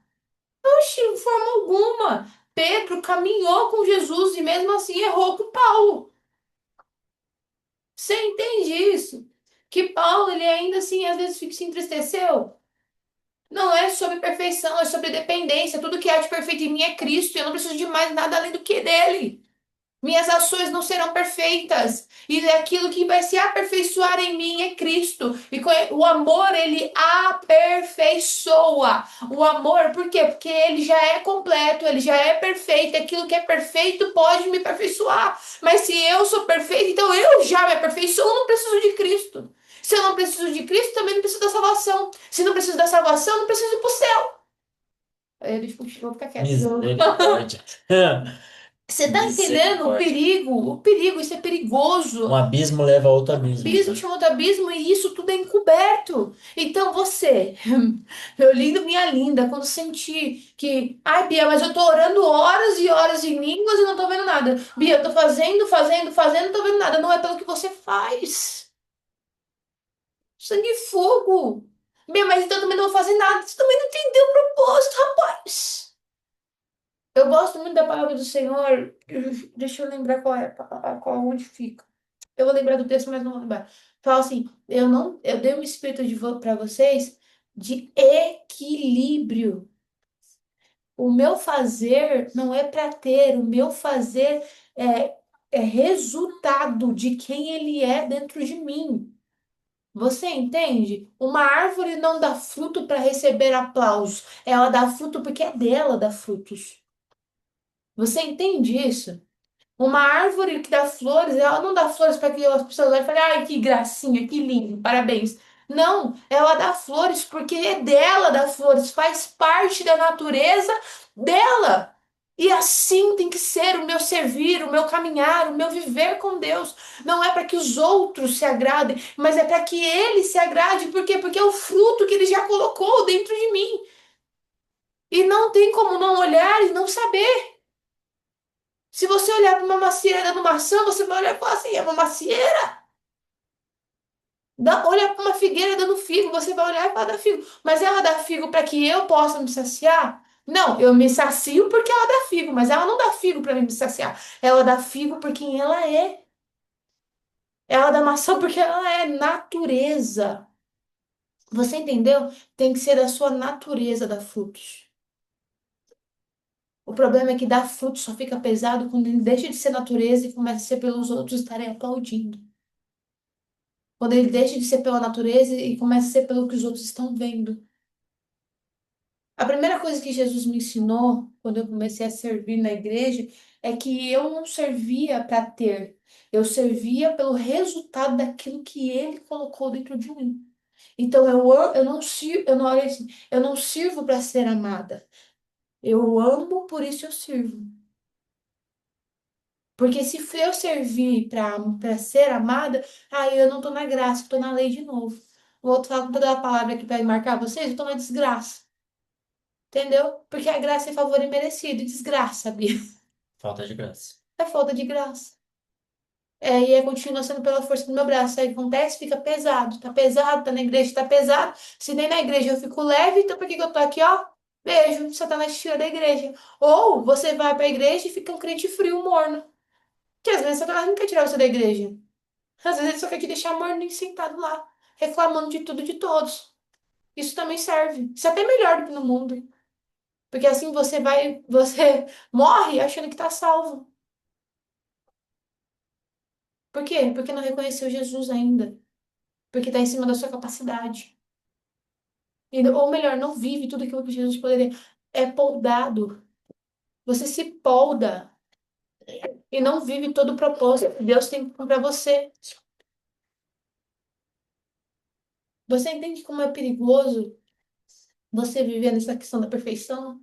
Oxi, de forma alguma. Pedro caminhou com Jesus e mesmo assim errou com Paulo. Você entende isso? Que Paulo, ele ainda assim, às vezes se entristeceu. Não é sobre perfeição, é sobre dependência. Tudo que há de perfeito em mim é Cristo. E eu não preciso de mais nada além do que dele. Minhas ações não serão perfeitas. E aquilo que vai se aperfeiçoar em mim é Cristo. E o amor, ele aperfeiçoa. O amor, por quê? Porque ele já é completo, ele já é perfeito. E aquilo que é perfeito pode me aperfeiçoar. Mas se eu sou perfeito, então eu já me aperfeiçoo, eu não preciso de Cristo. Se eu não preciso de Cristo, também não preciso da salvação. Se não preciso da salvação, eu não preciso ir pro céu. Aí ele vou ficar quieto. Misericórdia. Você tá entendendo o perigo? O perigo, isso é perigoso. Um abismo leva a outro abismo. Abismo chama outro abismo e isso tudo é encoberto. Então você, meu lindo, minha linda, quando sentir que, ai, Bia, mas eu tô orando horas e horas em línguas e não tô vendo nada. Bia, eu tô fazendo, não tô vendo nada. Não é pelo que você faz. Sangue e fogo. Bia, mas então eu também não vou fazer nada. Você também não entendeu o propósito, rapaz. Eu gosto muito da palavra do Senhor. Deixa eu lembrar onde fica. Eu vou lembrar do texto, mas não vou lembrar. Fala assim, eu dei um espírito para vocês de equilíbrio. O meu fazer não é para ter, o meu fazer é resultado de quem ele é dentro de mim. Você entende? Uma árvore não dá fruto para receber aplausos. Ela dá fruto porque é dela dá frutos. Você entende isso? Uma árvore que dá flores, ela não dá flores para que as pessoas olhem e falem, ai, que gracinha, que lindo, parabéns. Não, ela dá flores porque é dela dá flores, faz parte da natureza dela. E assim tem que ser o meu servir, o meu caminhar, o meu viver com Deus. Não é para que os outros se agradem, mas é para que Ele se agrade. Por quê? Porque é o fruto que Ele já colocou dentro de mim. E não tem como não olhar e não saber. Se você olhar para uma macieira dando maçã, você vai olhar e falar assim, é uma macieira. Olha para uma figueira dando figo, você vai olhar e falar dá figo. Mas ela dá figo para que eu possa me saciar? Não, eu me sacio porque ela dá figo, mas ela não dá figo para me saciar. Ela dá figo por quem ela é. Ela dá maçã porque ela é natureza. Você entendeu? Tem que ser da sua natureza dar frutos. O problema é que dar frutos só fica pesado quando ele deixa de ser natureza e começa a ser pelos outros estarem aplaudindo. Quando ele deixa de ser pela natureza e começa a ser pelo que os outros estão vendo. A primeira coisa que Jesus me ensinou quando eu comecei a servir na igreja é que eu não servia para ter, eu servia pelo resultado daquilo que ele colocou dentro de mim. Então eu não sirvo, eu não, olha assim, eu não sirvo para ser amada. Eu amo, por isso eu sirvo. Porque se eu servir para ser amada, aí eu não tô na graça, eu tô na lei de novo. O outro fala com toda a palavra aqui para marcar vocês, eu tô na desgraça. Entendeu? Porque a graça é favor imerecido, e desgraça, sabia? Falta de graça. É falta de graça. E aí continua sendo pela força do meu braço. Aí acontece, fica pesado. Tá pesado, tá na igreja, tá pesado. Se nem na igreja eu fico leve, então por que que eu tô aqui, ó? Beijo, Satanás tira da igreja. Ou você vai pra igreja e fica um crente frio, morno. Que às vezes Satanás não quer tirar você da igreja. Às vezes ele só quer te deixar morninho sentado lá, reclamando de tudo e de todos. Isso também serve. Isso é até melhor do que no mundo. Porque assim você morre achando que tá salvo. Por quê? Porque não reconheceu Jesus ainda. Porque tá em cima da sua capacidade. Ou melhor, não vive tudo aquilo que Jesus poderia. É poldado. Você se polda e não vive todo o propósito que Deus tem para você. Você entende como é perigoso você viver nessa questão da perfeição?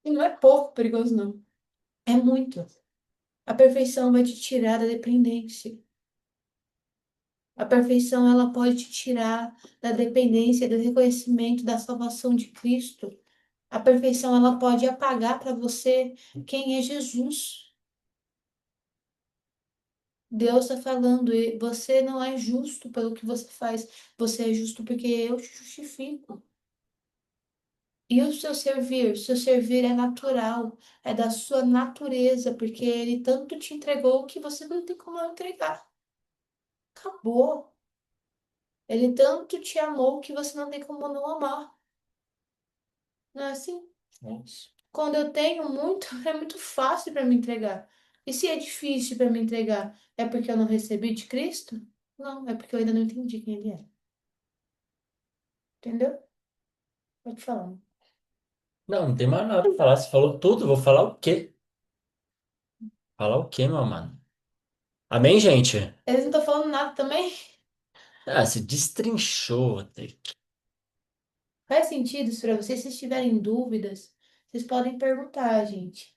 E não é pouco perigoso, não. É muito. A perfeição vai te tirar da dependência. A perfeição, ela pode te tirar da dependência, do reconhecimento da salvação de Cristo. A perfeição, ela pode apagar para você quem é Jesus. Deus está falando, e você não é justo pelo que você faz, você é justo porque eu te justifico. E o seu servir é natural, é da sua natureza, porque ele tanto te entregou que você não tem como não entregar. Acabou. Ele tanto te amou que você não tem como não amar. Não é assim? Nossa. Quando eu tenho muito, é muito fácil para me entregar. E se é difícil para me entregar, é porque eu não recebi de Cristo? Não, é porque eu ainda não entendi quem ele é. Entendeu? Pode falar. Não, não tem mais nada pra falar. Você falou tudo, vou falar o quê? Falar o quê, meu mano? Amém, gente? Eles não estão falando nada também? Ah, se destrinchou até. Faz sentido isso para vocês? Se vocês tiverem dúvidas, vocês podem perguntar, gente.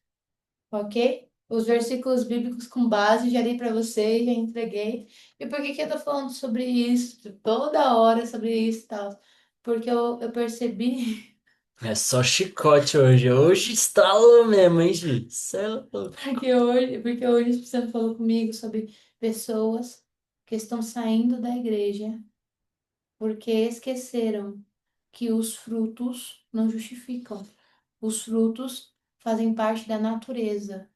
Ok? Os versículos bíblicos com base já dei para vocês, já entreguei. E por que que eu tô falando sobre isso? Toda hora sobre isso e tal. Porque eu percebi. É só chicote hoje. Hoje estralou mesmo, hein, gente? Cê é louco. Porque hoje o Espírito Santo falou comigo sobre pessoas que estão saindo da igreja porque esqueceram que os frutos não justificam. Os frutos fazem parte da natureza.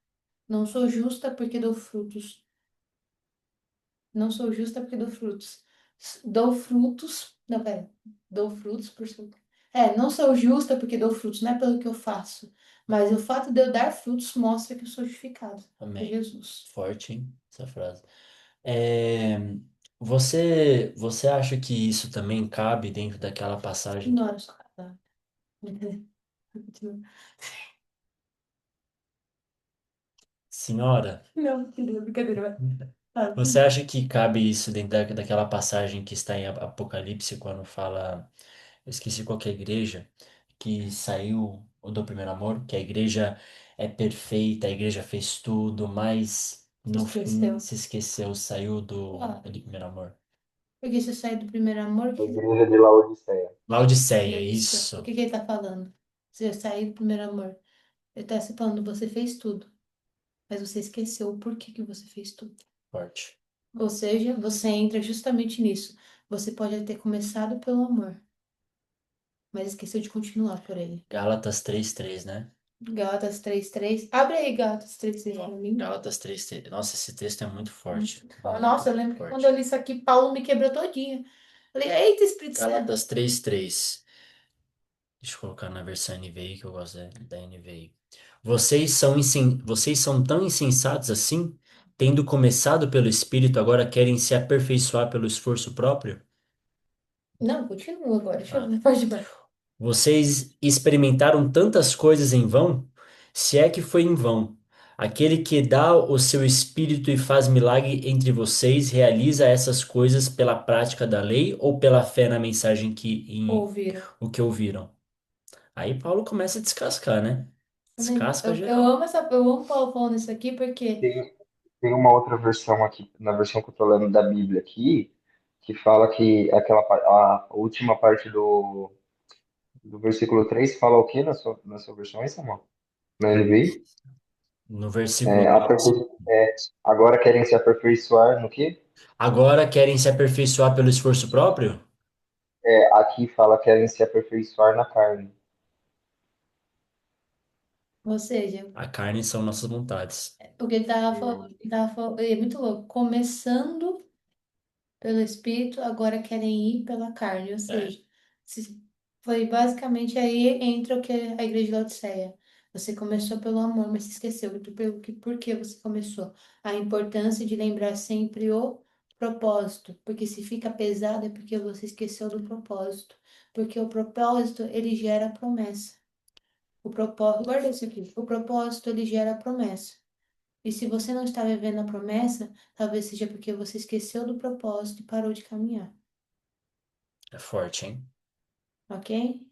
Não sou justa porque dou frutos. Não sou justa porque dou frutos. Dou frutos. Não, pera. Dou frutos por ser. Não sou justa porque dou frutos, não é pelo que eu faço. Mas o fato de eu dar frutos mostra que eu sou justificado por Amém. Jesus. Forte, hein? Essa frase. É, você acha que isso também cabe dentro daquela passagem? Ignora, eu sou casada. Continua. Senhora, Não, brincadeira, brincadeira. Vai. Fala. você acha que cabe isso dentro daquela passagem que está em Apocalipse, quando fala, eu esqueci qual que é a igreja, que saiu do primeiro amor, que a igreja é perfeita, a igreja fez tudo, mas Se no fim esqueceu. se esqueceu, saiu Claro. do primeiro amor. Porque você sai do primeiro amor, A igreja de Laodiceia. Laodiceia, isso. O isso. que que ele tá falando? Você sair do primeiro amor. Ele tá se falando, você fez tudo. Mas você esqueceu o porquê que você fez tudo. Forte. Ou seja, você entra justamente nisso. Você pode ter começado pelo amor, mas esqueceu de continuar por ele. Gálatas 3:3, né? Gálatas 3:3. Abre aí Gálatas 3:3 pra mim. Gálatas 3:3. Nossa, esse texto é muito forte. Nossa, eu Muito lembro que quando forte. eu li isso aqui, Paulo me quebrou todinha. Falei, eita, Espírito Santo. Gálatas 3:3. Deixa eu colocar na versão NVI, que eu gosto da NVI. Vocês são tão insensatos assim? Tendo começado pelo Espírito, agora querem se aperfeiçoar pelo esforço próprio? Não, continua agora. Deixa eu Ah. ver. Pode ir. Vocês experimentaram tantas coisas em vão? Se é que foi em vão. Aquele que dá o seu espírito e faz milagre entre vocês realiza essas coisas pela prática da lei ou pela fé na mensagem Ouviram. o que ouviram? Aí Paulo começa a descascar, né? Amém. Descasca Eu geral. amo eu amo Paulo falando isso aqui porque Tem, tem uma outra versão aqui, na versão que eu tô lendo da Bíblia aqui, que fala que a última parte do versículo 3 fala o quê na sua versão aí, Samuel? Na NVI? No versículo É, 3. agora querem se aperfeiçoar no quê? Agora querem se aperfeiçoar pelo esforço próprio? Aqui fala querem se aperfeiçoar na carne. ou seja, A carne são nossas vontades. porque é muito louco. Começando pelo Espírito, agora querem ir pela carne. Ou É, seja, foi basicamente aí entra o que é a igreja de Laodiceia. Você começou pelo amor, mas se esqueceu por que você começou. A importância de lembrar sempre o propósito. Porque se fica pesado é porque você esqueceu do propósito. Porque o propósito, ele gera promessa. O propósito, guarda isso aqui. O propósito, ele gera promessa. E se você não está vivendo a promessa, talvez seja porque você esqueceu do propósito e parou de caminhar, é forte, hein? ok?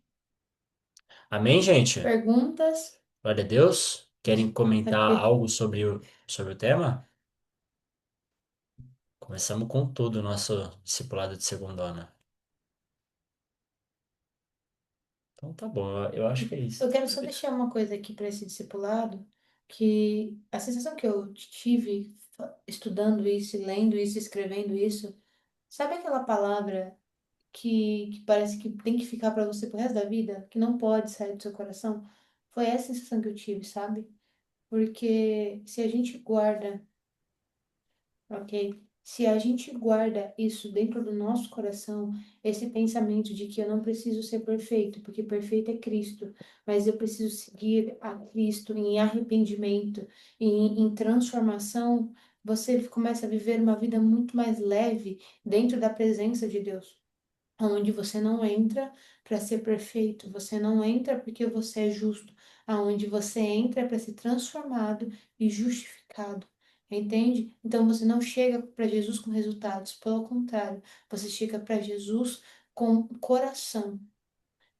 Amém, gente? Perguntas? Glória a Deus. Querem comentar Ok. algo sobre o tema? Começamos com tudo, nosso discipulado de segundona. Então tá bom, eu acho que é Eu isso. quero só deixar uma coisa aqui para esse discipulado, que a sensação que eu tive estudando isso, e lendo isso, escrevendo isso, sabe aquela palavra que parece que tem que ficar para você pro resto da vida, que não pode sair do seu coração? Foi essa sensação que eu tive, sabe? Porque se a gente guarda, ok? Se a gente guarda isso dentro do nosso coração, esse pensamento de que eu não preciso ser perfeito, porque perfeito é Cristo, mas eu preciso seguir a Cristo em arrependimento, em transformação, você começa a viver uma vida muito mais leve dentro da presença de Deus, onde você não entra para ser perfeito, você não entra porque você é justo, aonde você entra para ser transformado e justificado. Entende? Então você não chega para Jesus com resultados, pelo contrário, você chega para Jesus com coração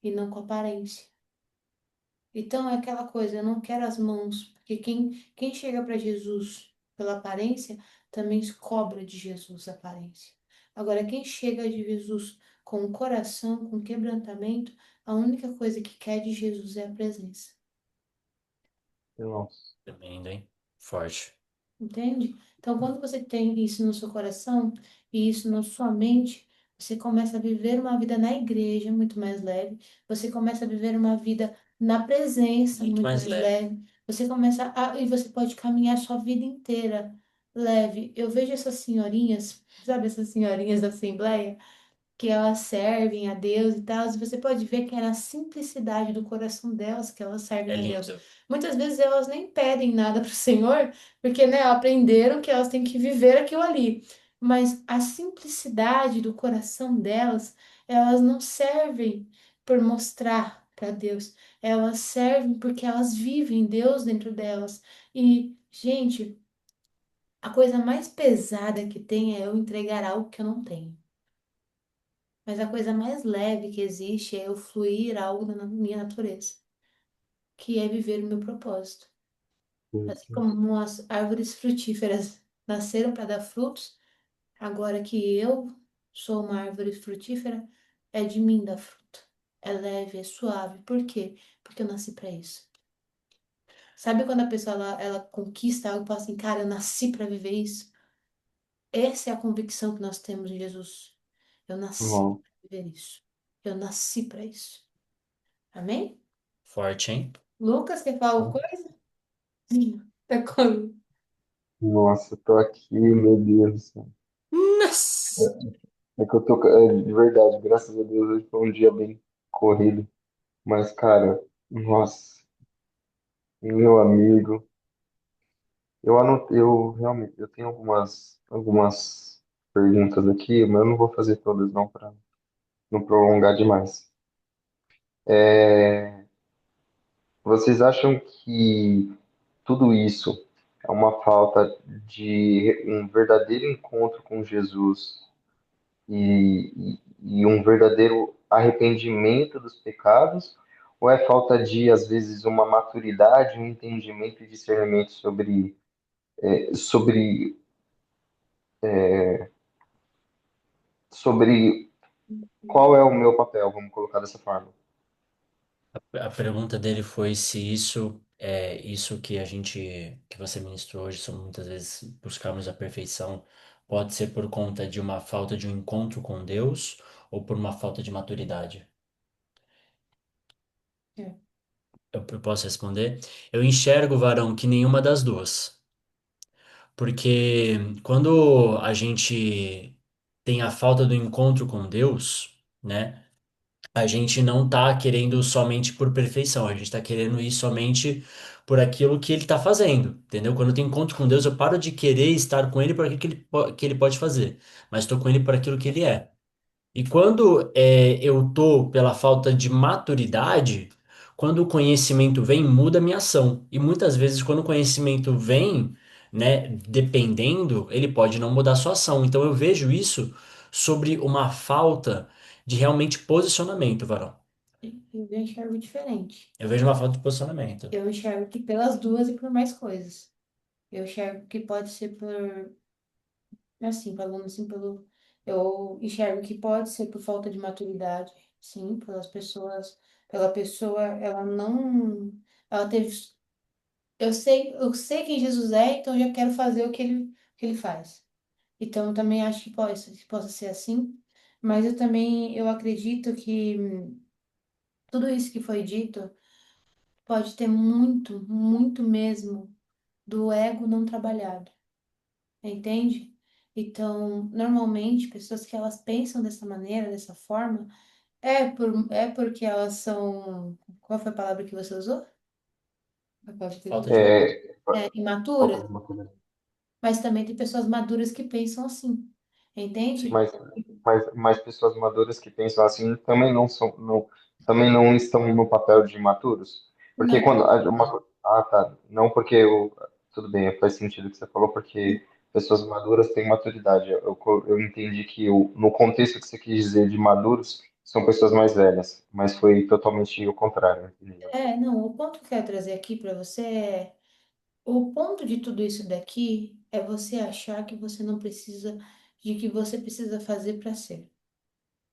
e não com aparência. Então é aquela coisa, eu não quero as mãos, porque quem chega para Jesus pela aparência também cobra de Jesus a aparência. Agora, quem chega de Jesus com o coração, com quebrantamento, a única coisa que quer de Jesus é a presença. Nossa. Tremendo, hein? Forte. Entende? Então, quando você tem isso no seu coração e isso na sua mente, você começa a viver uma vida na igreja muito mais leve, você começa a viver uma vida na presença Muito muito mais mais leve. leve, você começa a, e você pode caminhar a sua vida inteira leve. Eu vejo essas senhorinhas, sabe essas senhorinhas da Assembleia? Que elas servem a Deus e tal, e você pode ver que é na simplicidade do coração delas que elas É servem a Deus. lindo. Muitas vezes elas nem pedem nada para o Senhor, porque, né, aprenderam que elas têm que viver aquilo ali. Mas a simplicidade do coração delas, elas não servem por mostrar para Deus, elas servem porque elas vivem Deus dentro delas. E, gente, a coisa mais pesada que tem é eu entregar algo que eu não tenho. Mas a coisa mais leve que existe é eu fluir algo da minha natureza, que é viver o meu propósito. Assim como as árvores frutíferas nasceram para dar frutos, agora que eu sou uma árvore frutífera, é de mim dar fruto. É leve, é suave. Por quê? Porque eu nasci para isso. Sabe quando a pessoa ela conquista algo e fala assim, cara, eu nasci para viver isso? Essa é a convicção que nós temos em Jesus. Eu nasci Nossa. para viver isso. Eu nasci para isso. Amém? Forte, hein? Lucas, quer falar alguma coisa? Tá com... Nossa, eu tô aqui, meu Deus do céu. Nossa! É que eu tô, de verdade, graças a Deus, hoje foi um dia bem corrido. Mas, cara, nossa, meu amigo, eu anotei, eu realmente, eu tenho algumas perguntas aqui, mas eu não vou fazer todas não para não prolongar demais. É, vocês acham que tudo isso é uma falta de um verdadeiro encontro com Jesus e um verdadeiro arrependimento dos pecados? Ou é falta de, às vezes, uma maturidade, um entendimento e discernimento sobre, sobre qual é o meu papel, vamos colocar dessa forma? A pergunta dele foi se isso é isso que você ministrou hoje, sobre muitas vezes buscarmos a perfeição, pode ser por conta de uma falta de um encontro com Deus ou por uma falta de maturidade. É, Eu posso responder? Eu enxergo, varão, que nenhuma das duas. Porque quando a gente tem a falta do encontro com Deus, né? A gente não tá querendo somente por perfeição, a gente tá querendo ir somente por aquilo que ele tá fazendo, entendeu? Quando eu tenho encontro com Deus, eu paro de querer estar com ele por aquilo que ele pode fazer, mas estou com ele por aquilo que ele é. E quando eu tô pela falta de maturidade, quando o conhecimento vem, muda a minha ação. E muitas vezes, quando o conhecimento vem, né, dependendo, ele pode não mudar a sua ação. Então eu vejo isso sobre uma falta de realmente posicionamento, varão. Eu enxergo diferente. Eu vejo uma falta de posicionamento. Eu enxergo que pelas duas e por mais coisas. Eu enxergo que pode ser por, assim, falando assim, pelo. Eu enxergo que pode ser por falta de maturidade, sim, pelas pessoas. Pela pessoa, ela não. Ela teve. Eu sei quem Jesus é, então eu já quero fazer o que ele faz. Então, eu também acho que possa ser assim. Mas eu também, eu acredito que tudo isso que foi dito pode ter muito, muito mesmo do ego não trabalhado, entende? Então, normalmente, pessoas que elas pensam dessa maneira, dessa forma, é porque elas são. Qual foi a palavra que você usou? A palavra que você Falta de usou? É, falta Imaturas, de maturidade. mas também tem pessoas maduras que pensam assim, entende? Mas, mas pessoas maduras que pensam assim também não são, não, também não estão no papel de imaturos. Porque Não, quando ah, tá, não porque tudo bem, faz sentido o que você falou, porque pessoas maduras têm maturidade. Eu entendi que no contexto que você quis dizer de maduros são pessoas mais velhas, mas foi totalmente o contrário, entendeu? não, o ponto que eu quero trazer aqui para você é, o ponto de tudo isso daqui é você achar que você não precisa, de que você precisa fazer para ser.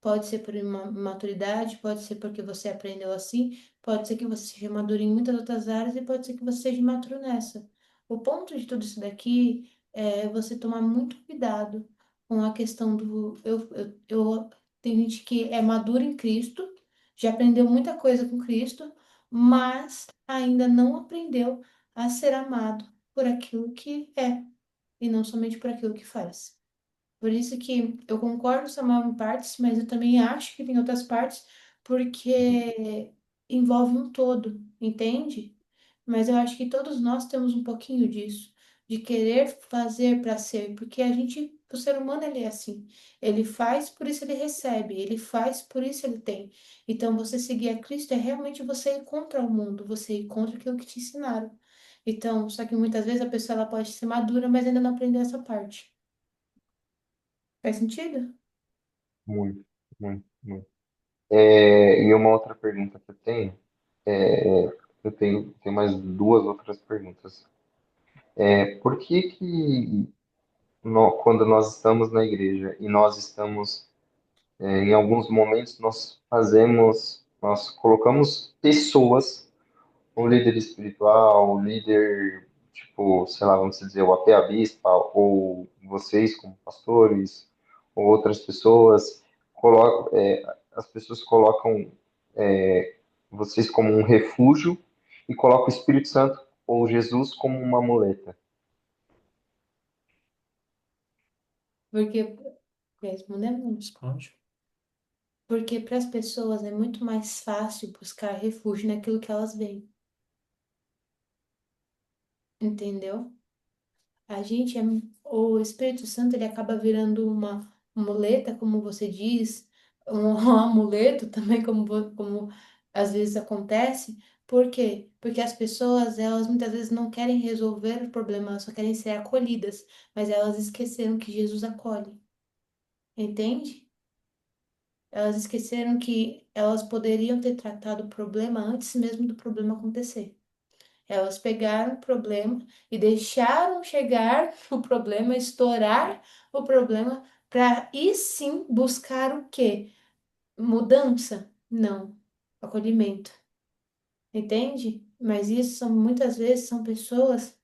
Pode ser por uma maturidade, pode ser porque você aprendeu assim, pode ser que você seja maduro em muitas outras áreas e pode ser que você seja imaturo nessa. O ponto de tudo isso daqui é você tomar muito cuidado com a questão do. Tem gente que é madura em Cristo, já aprendeu muita coisa com Cristo, mas ainda não aprendeu a ser amado por aquilo que é e não somente por aquilo que faz. Por isso que eu concordo, Samuel, em partes, mas eu também acho que tem outras partes, porque envolve um todo, entende? Mas eu acho que todos nós temos um pouquinho disso, de querer fazer para ser, porque a gente, o ser humano, ele é assim. Ele faz, por isso ele recebe, ele faz, por isso ele tem. Então, você seguir a Cristo é realmente você ir contra o mundo, você ir contra aquilo que te ensinaram. Então, só que muitas vezes a pessoa ela pode ser madura, mas ainda não aprendeu essa parte. Faz sentido? Muito, muito, muito. E uma outra pergunta que eu tenho, eu tenho mais duas outras perguntas. Por que que quando nós estamos na igreja e nós estamos, em alguns momentos, nós colocamos pessoas, um líder espiritual, um líder, tipo, sei lá, vamos dizer, o até a bispa, ou vocês como pastores, ou outras pessoas, as pessoas colocam vocês como um refúgio e colocam o Espírito Santo ou Jesus como uma muleta. Porque, respondemos, Responde. porque para as pessoas é muito mais fácil buscar refúgio naquilo que elas veem, entendeu? A gente é, o Espírito Santo ele acaba virando uma muleta, como você diz, um amuleto também, como às vezes acontece. Por quê? Porque as pessoas, elas muitas vezes não querem resolver o problema, elas só querem ser acolhidas, mas elas esqueceram que Jesus acolhe, entende? Elas esqueceram que elas poderiam ter tratado o problema antes mesmo do problema acontecer. Elas pegaram o problema e deixaram chegar o problema, estourar o problema, para e sim buscar o quê? Mudança? Não, acolhimento. Entende? Mas isso são muitas vezes são pessoas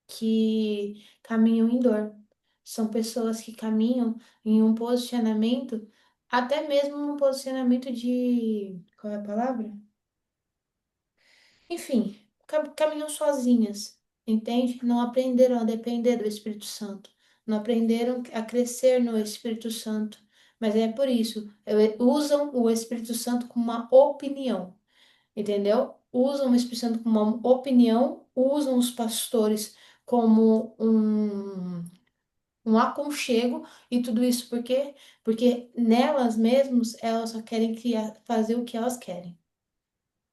que caminham em dor. São pessoas que caminham em um posicionamento, até mesmo um posicionamento de. Qual é a palavra? Enfim, caminham sozinhas, entende? Não aprenderam a depender do Espírito Santo. Não aprenderam a crescer no Espírito Santo. Mas é por isso, usam o Espírito Santo como uma opinião, entendeu? Usam o Espírito Santo como uma opinião, usam os pastores como um aconchego e tudo isso por quê? Porque nelas mesmas elas só querem criar, fazer o que elas querem.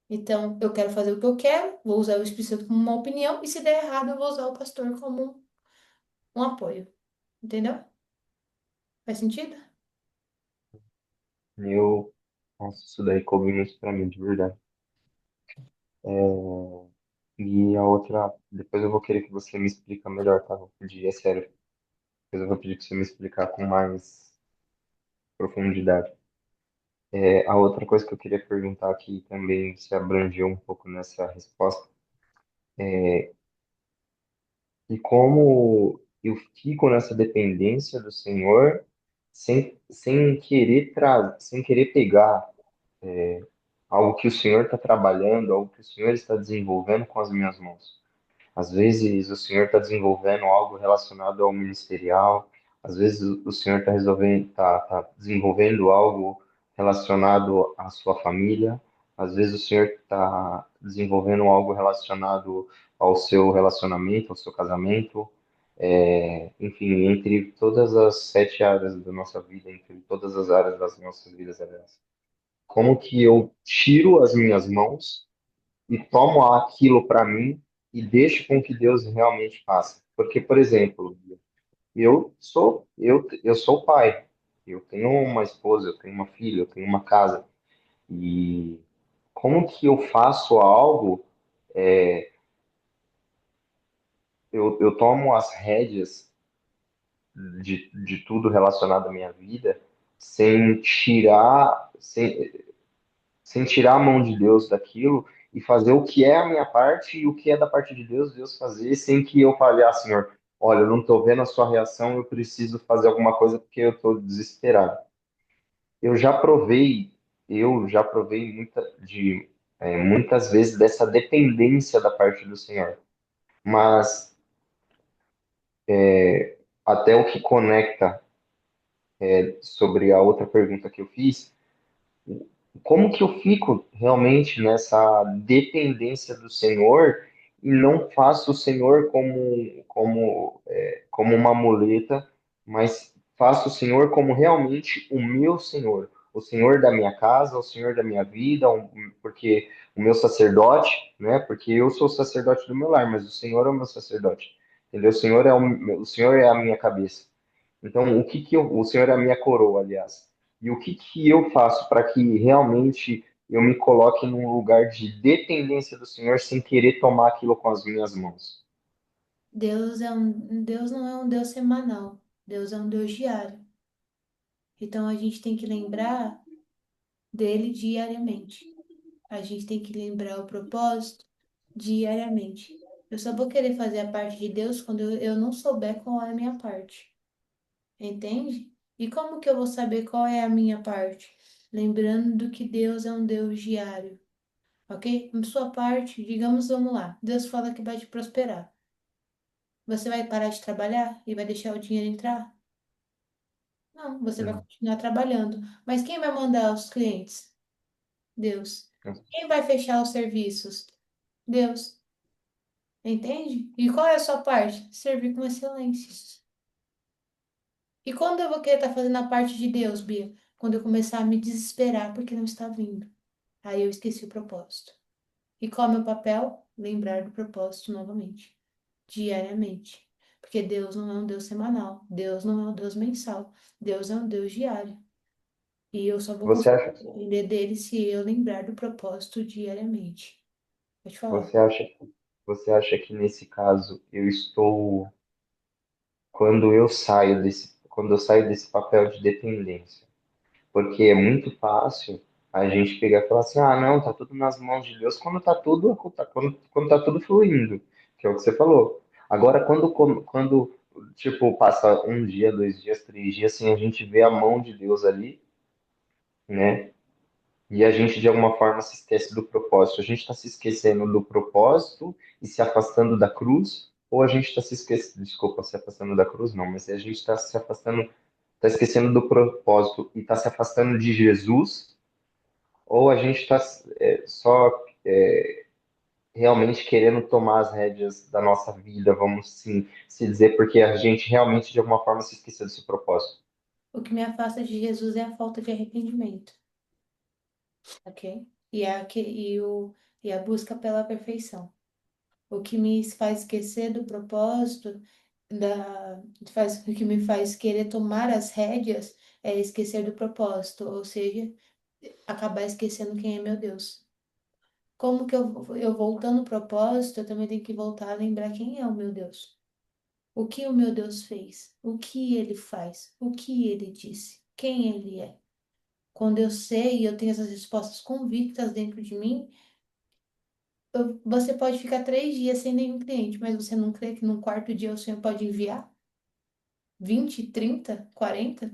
Então, eu quero fazer o que eu quero, vou usar o Espírito Santo como uma opinião, e se der errado, eu vou usar o pastor como um apoio. Entendeu? Faz sentido? Nossa, isso daí coube muito pra mim, de verdade. E a outra, depois eu vou querer que você me explica melhor, tá? Vou pedir, é sério. Depois eu vou pedir pra você me explicar com mais profundidade. A outra coisa que eu queria perguntar aqui também se abrangeu um pouco nessa resposta. E como eu fico nessa dependência do Senhor sem querer pegar algo que o Senhor está trabalhando, algo que o Senhor está desenvolvendo com as minhas mãos. Às vezes o Senhor está desenvolvendo algo relacionado ao ministerial, às vezes o Senhor está resolvendo, tá desenvolvendo algo relacionado à sua família, às vezes o Senhor está desenvolvendo algo relacionado ao seu relacionamento, ao seu casamento, enfim, entre todas as 7 áreas da nossa vida, entre todas as áreas das nossas vidas, aliás. Como que eu tiro as minhas mãos e tomo aquilo para mim e deixo com que Deus realmente faça. Porque, por exemplo, eu sou pai, eu tenho uma esposa, eu tenho uma filha, eu tenho uma casa e como que eu faço algo? Eu tomo as rédeas de tudo relacionado à minha vida sem tirar a mão de Deus daquilo e fazer o que é a minha parte e o que é da parte de Deus, Deus fazer, sem que eu fale, ah, Senhor, olha, eu não estou vendo a sua reação, eu preciso fazer alguma coisa porque eu estou desesperado. Eu já provei, eu já provei muitas vezes dessa dependência da parte do Senhor, mas até o que conecta sobre a outra pergunta que eu fiz, como que eu fico realmente nessa dependência do Senhor e não faço o Senhor como uma muleta, mas faço o Senhor como realmente o meu Senhor, o Senhor da minha casa, o Senhor da minha vida, porque o meu sacerdote, né? Porque eu sou o sacerdote do meu lar, mas o Senhor é o meu sacerdote, entendeu? O Senhor é a minha cabeça. Então, o Senhor é a minha coroa, aliás. E o que que eu faço para que realmente eu me coloque num lugar de dependência do Senhor sem querer tomar aquilo com as minhas mãos? Deus não é um Deus semanal. Deus é um Deus diário. Então a gente tem que lembrar dele diariamente. A gente tem que lembrar o propósito diariamente. Eu só vou querer fazer a parte de Deus quando eu não souber qual é a minha parte. Entende? E como que eu vou saber qual é a minha parte? Lembrando do que Deus é um Deus diário, ok? Sua parte, digamos, vamos lá. Deus fala que vai te prosperar. Você vai parar de trabalhar e vai deixar o dinheiro entrar? Não, você vai Hum. continuar trabalhando. Mas quem vai mandar os clientes? Deus. Quem vai fechar os serviços? Deus. Entende? E qual é a sua parte? Servir com excelência. E quando eu vou querer estar fazendo a parte de Deus, Bia? Quando eu começar a me desesperar porque não está vindo. Aí eu esqueci o propósito. E qual é o meu papel? Lembrar do propósito novamente, diariamente. Porque Deus não é um Deus semanal, Deus não é um Deus mensal, Deus é um Deus diário. E eu só vou Você conseguir acha, depender dele se eu lembrar do propósito diariamente. Pode falar. você acha, você acha que nesse caso quando eu saio desse papel de dependência? Porque é muito fácil a gente pegar e falar assim, ah, não, tá tudo nas mãos de Deus quando tá tudo fluindo, que é o que você falou. Agora, quando tipo, passa um dia, 2 dias, 3 dias, assim, a gente vê a mão de Deus ali, né? E a gente, de alguma forma, se esquece do propósito. A gente está se esquecendo do propósito e se afastando da cruz, ou a gente está se esquecendo, desculpa, se afastando da cruz, não, mas a gente está se afastando, está esquecendo do propósito e está se afastando de Jesus, ou a gente está só realmente querendo tomar as rédeas da nossa vida, vamos sim se dizer, porque a gente realmente, de alguma forma, se esqueceu desse propósito. O que me afasta de Jesus é a falta de arrependimento, ok? E a busca pela perfeição. O que me faz esquecer do propósito, o que me faz querer tomar as rédeas é esquecer do propósito, ou seja, acabar esquecendo quem é meu Deus. Como que eu voltando ao propósito, eu também tenho que voltar a lembrar quem é o meu Deus. O que o meu Deus fez? O que ele faz? O que ele disse? Quem ele é? Quando eu sei e eu tenho essas respostas convictas dentro de mim, você pode ficar 3 dias sem nenhum cliente, mas você não crê que no quarto dia o Senhor pode enviar 20, 30, 40?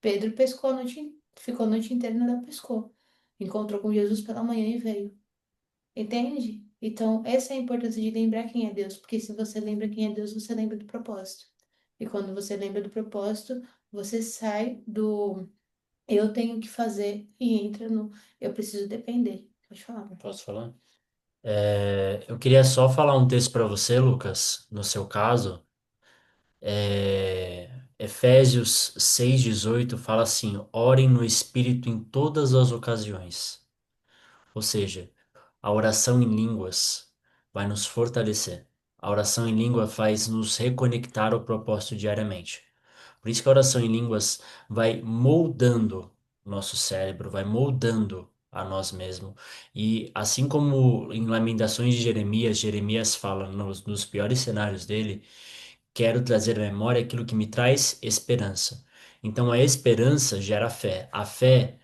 Pedro pescou a noite, ficou a noite inteira e não pescou. Encontrou com Jesus pela manhã e veio. Entende? Então, essa é a importância de lembrar quem é Deus, porque se você lembra quem é Deus, você lembra do propósito. E quando você lembra do propósito, você sai do eu tenho que fazer e entra no eu preciso depender. Pode falar, amor. Posso falar? Eu queria só falar um texto para você, Lucas, no seu caso. Efésios 6,18 fala assim: orem no Espírito em todas as ocasiões. Ou seja, a oração em línguas vai nos fortalecer. A oração em língua faz nos reconectar ao propósito diariamente. Por isso que a oração em línguas vai moldando o nosso cérebro, vai moldando a nós mesmos. E assim como em Lamentações de Jeremias, Jeremias fala nos piores cenários dele, quero trazer à memória aquilo que me traz esperança. Então a esperança gera fé. A fé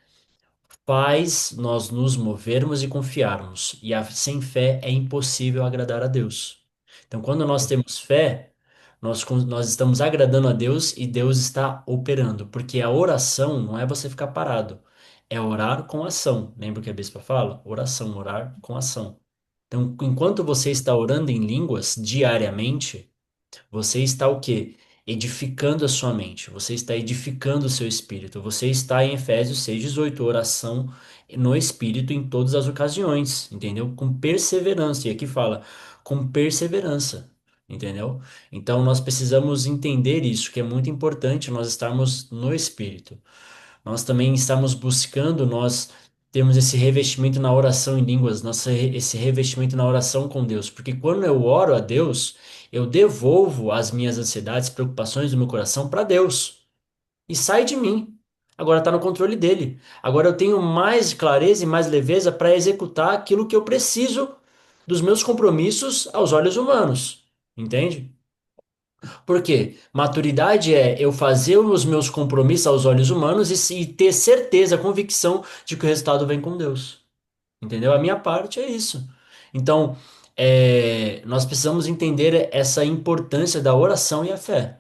faz nós nos movermos e confiarmos. E sem fé é impossível agradar a Deus. Então, quando nós temos fé, nós estamos agradando a Deus e Deus está operando. Porque a oração não é você ficar parado, é orar com ação. Lembra o que a bispa fala? Oração, orar com ação. Então, enquanto você está orando em línguas diariamente, você está o quê? Edificando a sua mente, você está edificando o seu espírito, você está em Efésios 6,18, oração no espírito em todas as ocasiões, entendeu? Com perseverança, e aqui fala, com perseverança, entendeu? Então nós precisamos entender isso, que é muito importante nós estarmos no espírito. Nós também estamos buscando, nós temos esse revestimento na oração em línguas, esse revestimento na oração com Deus, porque quando eu oro a Deus, eu devolvo as minhas ansiedades, preocupações do meu coração para Deus e sai de mim. Agora está no controle dele. Agora eu tenho mais clareza e mais leveza para executar aquilo que eu preciso dos meus compromissos aos olhos humanos, entende? Por quê? Maturidade é eu fazer os meus compromissos aos olhos humanos e ter certeza, convicção de que o resultado vem com Deus. Entendeu? A minha parte é isso. Então, nós precisamos entender essa importância da oração e a fé,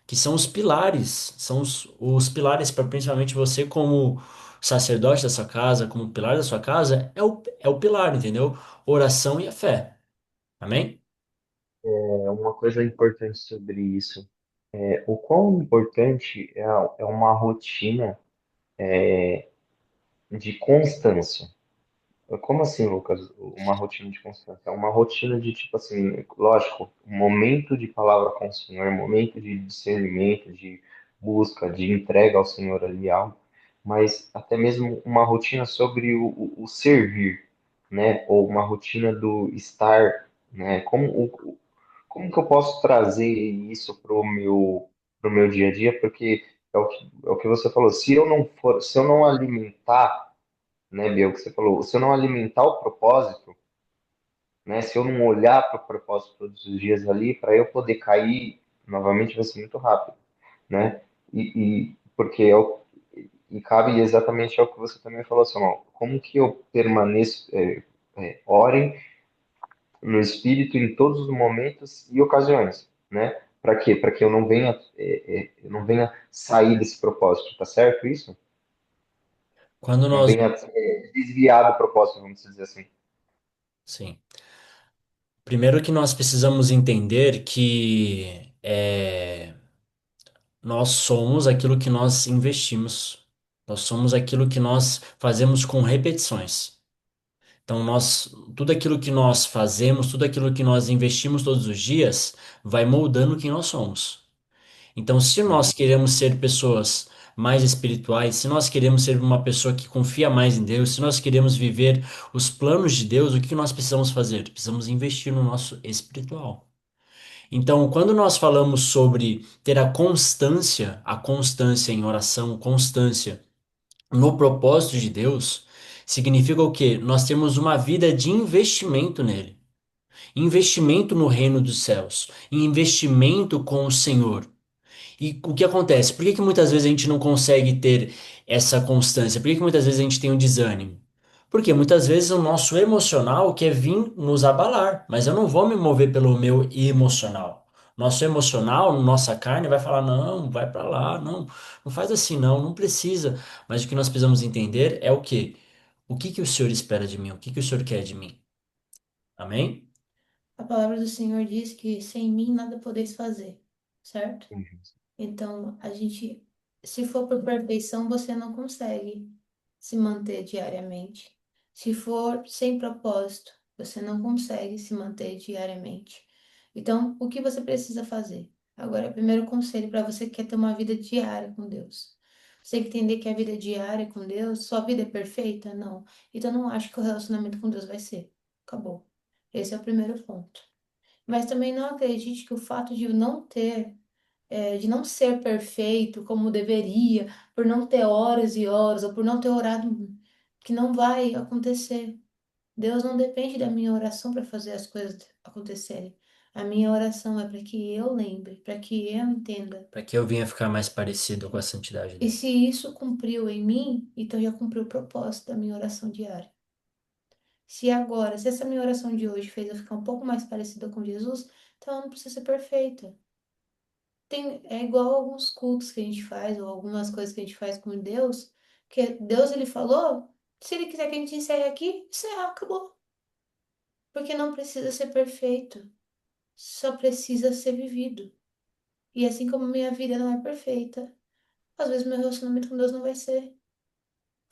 que são os pilares, são os pilares para principalmente você como sacerdote da sua casa, como pilar da sua casa, é o pilar, entendeu? Oração e a fé. Amém? É uma coisa importante sobre isso. O quão importante é uma rotina de constância. Como assim, Lucas? Uma rotina de constância? É uma rotina de, tipo assim, lógico, um momento de palavra com o Senhor, momento de discernimento, de busca, de entrega ao Senhor ali algo, mas até mesmo uma rotina sobre o servir, né? Ou uma rotina do estar, né? Como que eu posso trazer isso pro meu dia a dia? Porque é o que você falou, se eu não alimentar, né, Bia, o que você falou, se eu não alimentar o propósito, né, se eu não olhar para o propósito todos os dias ali, para eu poder cair novamente vai ser muito rápido, né? Porque e cabe exatamente ao que você também falou, assim, ó, como que eu permaneço, orem no espírito em todos os momentos e ocasiões, né? Para quê? Para que eu não venha sair desse propósito, tá certo isso? Quando Não nós, venha desviar do propósito, vamos dizer assim. sim. Primeiro que nós precisamos entender que nós somos aquilo que nós investimos. Nós somos aquilo que nós fazemos com repetições. Então, tudo aquilo que nós fazemos, tudo aquilo que nós investimos todos os dias, vai moldando quem nós somos. Então, se nós Uhum. queremos ser pessoas mais espirituais, se nós queremos ser uma pessoa que confia mais em Deus, se nós queremos viver os planos de Deus, o que nós precisamos fazer? Precisamos investir no nosso espiritual. Então, quando nós falamos sobre ter a constância em oração, constância no propósito de Deus, significa o quê? Nós temos uma vida de investimento nele, investimento no reino dos céus, investimento com o Senhor. E o que acontece? Por que que muitas vezes a gente não consegue ter essa constância? Por que que muitas vezes a gente tem um desânimo? Porque muitas vezes o nosso emocional quer vir nos abalar, mas eu não vou me mover pelo meu emocional. Nosso emocional, nossa carne vai falar: não, vai para lá, não, não faz assim, não, não precisa. Mas o que nós precisamos entender é o quê? O que que o Senhor espera de mim? O que que o Senhor quer de mim? Amém? A palavra do Senhor diz que sem mim nada podeis fazer, certo? Uhum. Então, se for por perfeição, você não consegue se manter diariamente. Se for sem propósito, você não consegue se manter diariamente. Então, o que você precisa fazer? Agora, o primeiro conselho para você que quer ter uma vida diária com Deus. Você tem que entender que a vida diária com Deus, sua vida é perfeita? Não. Então, não acho que o relacionamento com Deus vai ser. Acabou. Esse é o primeiro ponto. Mas também não acredite que o fato de não ter de não ser perfeito como deveria, por não ter horas e horas, ou por não ter orado, que não vai acontecer. Deus não depende da minha oração para fazer as coisas acontecerem. A minha oração é para que eu lembre, para que eu entenda. Para que eu venha ficar mais parecido com a santidade E dele. se isso cumpriu em mim, então já cumpriu o propósito da minha oração diária. Se essa minha oração de hoje fez eu ficar um pouco mais parecida com Jesus, então eu não preciso ser perfeita. É igual alguns cultos que a gente faz, ou algumas coisas que a gente faz com Deus, que Deus ele falou, se ele quiser que a gente encerre aqui, encerrar, acabou. Porque não precisa ser perfeito, só precisa ser vivido. E assim como minha vida não é perfeita, às vezes meu relacionamento com Deus não vai ser.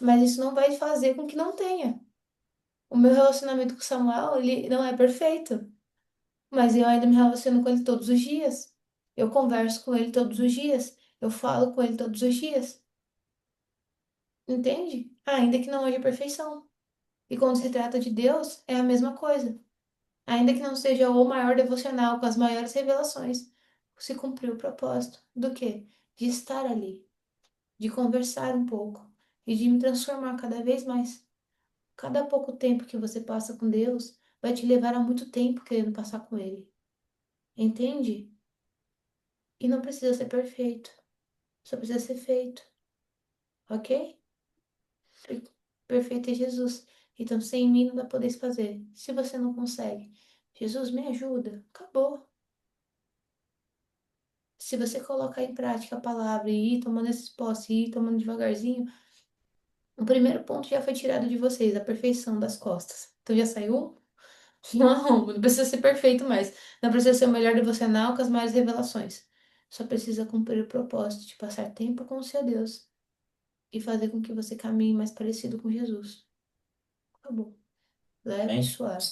Mas isso não vai fazer com que não tenha. O meu relacionamento com Samuel, ele não é perfeito, mas eu ainda me relaciono com ele todos os dias. Eu converso com ele todos os dias. Eu falo com ele todos os dias. Entende? Ainda que não haja perfeição. E quando se trata de Deus, é a mesma coisa. Ainda que não seja o maior devocional com as maiores revelações, se cumpriu o propósito do quê? De estar ali, de conversar um pouco e de me transformar cada vez mais. Cada pouco tempo que você passa com Deus vai te levar a muito tempo querendo passar com Ele. Entende? E não precisa ser perfeito, só precisa ser feito, ok? Perfeito é Jesus. Então, sem mim não dá podeis fazer. Se você não consegue, Jesus me ajuda. Acabou. Se você colocar em prática a palavra e ir tomando esses posses, e ir tomando devagarzinho, o primeiro ponto já foi tirado de vocês, a perfeição das costas. Então já saiu? Não, não precisa ser perfeito mais. Não precisa ser o melhor devocional com as maiores revelações. Só precisa cumprir o propósito de passar tempo com o seu Deus e fazer com que você caminhe mais parecido com Jesus. Acabou. Leve e Amém? suave.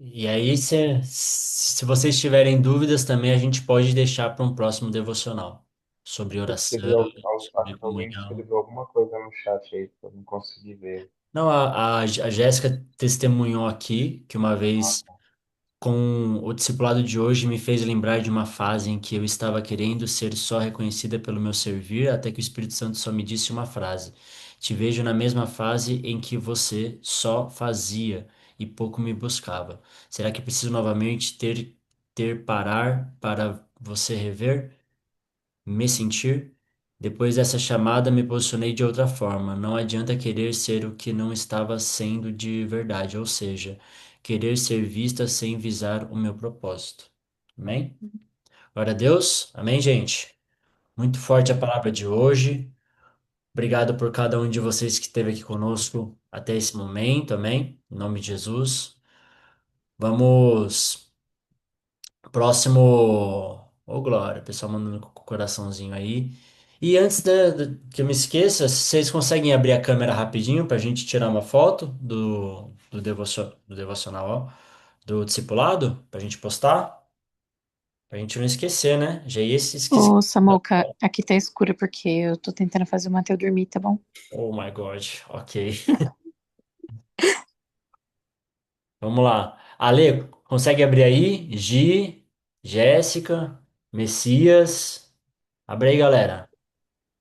E aí, se vocês tiverem dúvidas também, a gente pode deixar para um próximo devocional sobre Você oração, escreveu, sobre acho que alguém comunhão. escreveu alguma coisa no chat aí, que eu não consegui ver. Não, a Jéssica testemunhou aqui que uma Ah, vez, tá. com o discipulado de hoje, me fez lembrar de uma fase em que eu estava querendo ser só reconhecida pelo meu servir, até que o Espírito Santo só me disse uma frase: te vejo na mesma fase em que você só fazia e pouco me buscava. Será que preciso novamente ter parar para você rever? Me sentir? Depois dessa chamada, me posicionei de outra forma. Não adianta querer ser o que não estava sendo de verdade, ou seja, querer ser vista sem visar o meu propósito. Amém? Glória a Deus. Amém, gente? Muito forte a palavra de hoje. Obrigado por cada um de vocês que esteve aqui conosco até esse momento. Amém? Em nome de Jesus. Vamos. Próximo. Ô, Glória, o pessoal mandando com o coraçãozinho aí. E antes que eu me esqueça, vocês conseguem abrir a câmera rapidinho para a gente tirar uma foto do devocional, ó, do discipulado, para a gente postar? Para a gente não esquecer, né? Já ia se esquecer. Ô, Samuca, aqui tá escuro porque eu tô tentando fazer o Matheus dormir, tá bom? Oh my God, ok. Vamos lá. Ale, consegue abrir aí? Gi, Jéssica, Messias. Abre aí, galera.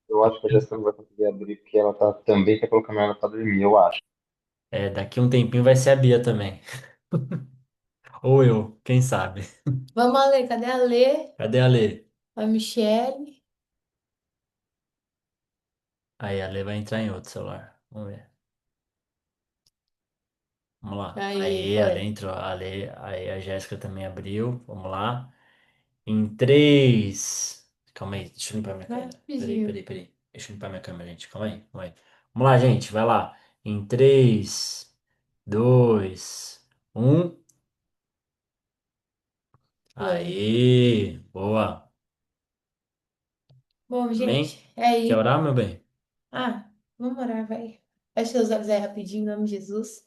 Eu acho que a Jéssica não vai conseguir abrir porque ela tá, também tá colocando ela pra dormir, eu acho. É, daqui um tempinho vai ser a Bia também. Ou eu, quem sabe? Vamos, Ale, cadê a Lê? Cadê a Lê? A Michelle? Aí a Lê vai entrar em outro celular. Vamos ver. Vamos lá. Aí, Aí a Lê foi. entrou. A Lê, aí a Jéssica também abriu. Vamos lá. Em três. Calma aí, deixa eu limpar minha Vai câmera. Peraí, rapidinho. peraí, peraí. Deixa eu limpar minha câmera, gente. Calma aí, calma aí. Vamos lá, gente. Vai lá. Em três, dois, um. Foi. Aí, boa. Bom, gente, Amém? é Quer aí. orar, meu bem? Ah, vamos orar, vai. Feche seus olhos aí rapidinho, em nome de Jesus.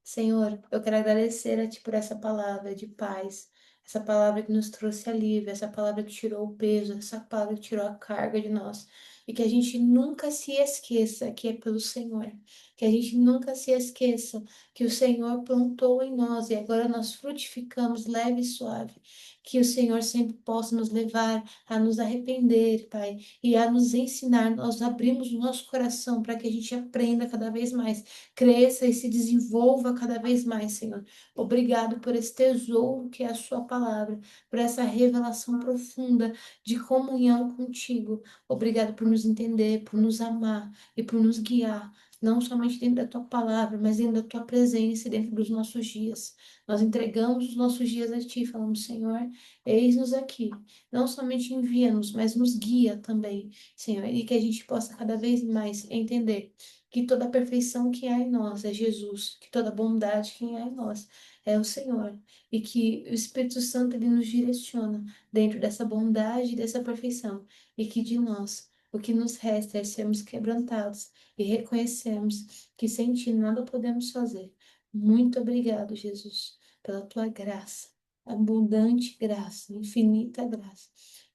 Senhor, eu quero agradecer a Ti por essa palavra de paz, essa palavra que nos trouxe alívio, essa palavra que tirou o peso, essa palavra que tirou a carga de nós. E que a gente nunca se esqueça que é pelo Senhor. Que a gente nunca se esqueça que o Senhor plantou em nós e agora nós frutificamos leve e suave. Que o Senhor sempre possa nos levar a nos arrepender, Pai, e a nos ensinar. Nós abrimos o nosso coração para que a gente aprenda cada vez mais, cresça e se desenvolva cada vez mais, Senhor. Obrigado por esse tesouro que é a Sua palavra, por essa revelação profunda de comunhão contigo. Obrigado por nos entender, por nos amar e por nos guiar. Não somente dentro da tua palavra, mas dentro da tua presença e dentro dos nossos dias. Nós entregamos os nossos dias a ti, falando, Senhor, eis-nos aqui. Não somente envia-nos, mas nos guia também, Senhor, e que a gente possa cada vez mais entender que toda a perfeição que há em nós é Jesus, que toda a bondade que há em nós é o Senhor, e que o Espírito Santo ele nos direciona dentro dessa bondade e dessa perfeição, e que de nós o que nos resta é sermos quebrantados e reconhecermos que sem ti nada podemos fazer. Muito obrigado, Jesus, pela tua graça, abundante graça, infinita graça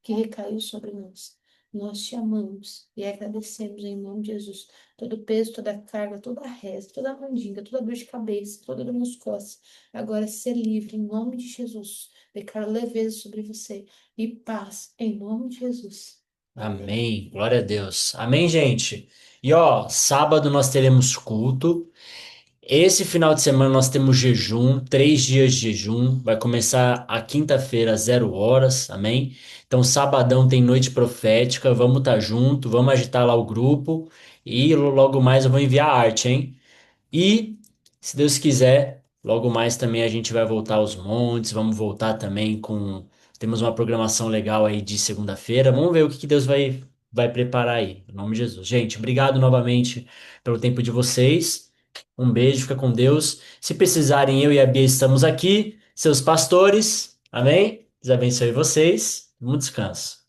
que recaiu sobre nós. Nós te amamos e agradecemos em nome de Jesus. Todo o peso, toda a carga, toda a reza, toda a mandinga, toda a dor de cabeça, toda a dor nas costas. Agora ser livre em nome de Jesus. Declaro leveza sobre você e paz em nome de Jesus. Amém. Amém. Glória a Deus. Amém, gente. E ó, sábado nós teremos culto. Esse final de semana nós temos jejum, 3 dias de jejum. Vai começar a quinta-feira, às 0 horas. Amém? Então, sabadão tem noite profética. Vamos estar junto, vamos agitar lá o grupo. E logo mais eu vou enviar a arte, hein? E, se Deus quiser, logo mais também a gente vai voltar aos montes, vamos voltar também com. Temos uma programação legal aí de segunda-feira. Vamos ver o que que Deus vai preparar aí, em nome de Jesus. Gente, obrigado novamente pelo tempo de vocês. Um beijo, fica com Deus. Se precisarem, eu e a Bia estamos aqui, seus pastores. Amém? Deus abençoe vocês. Bom descanso.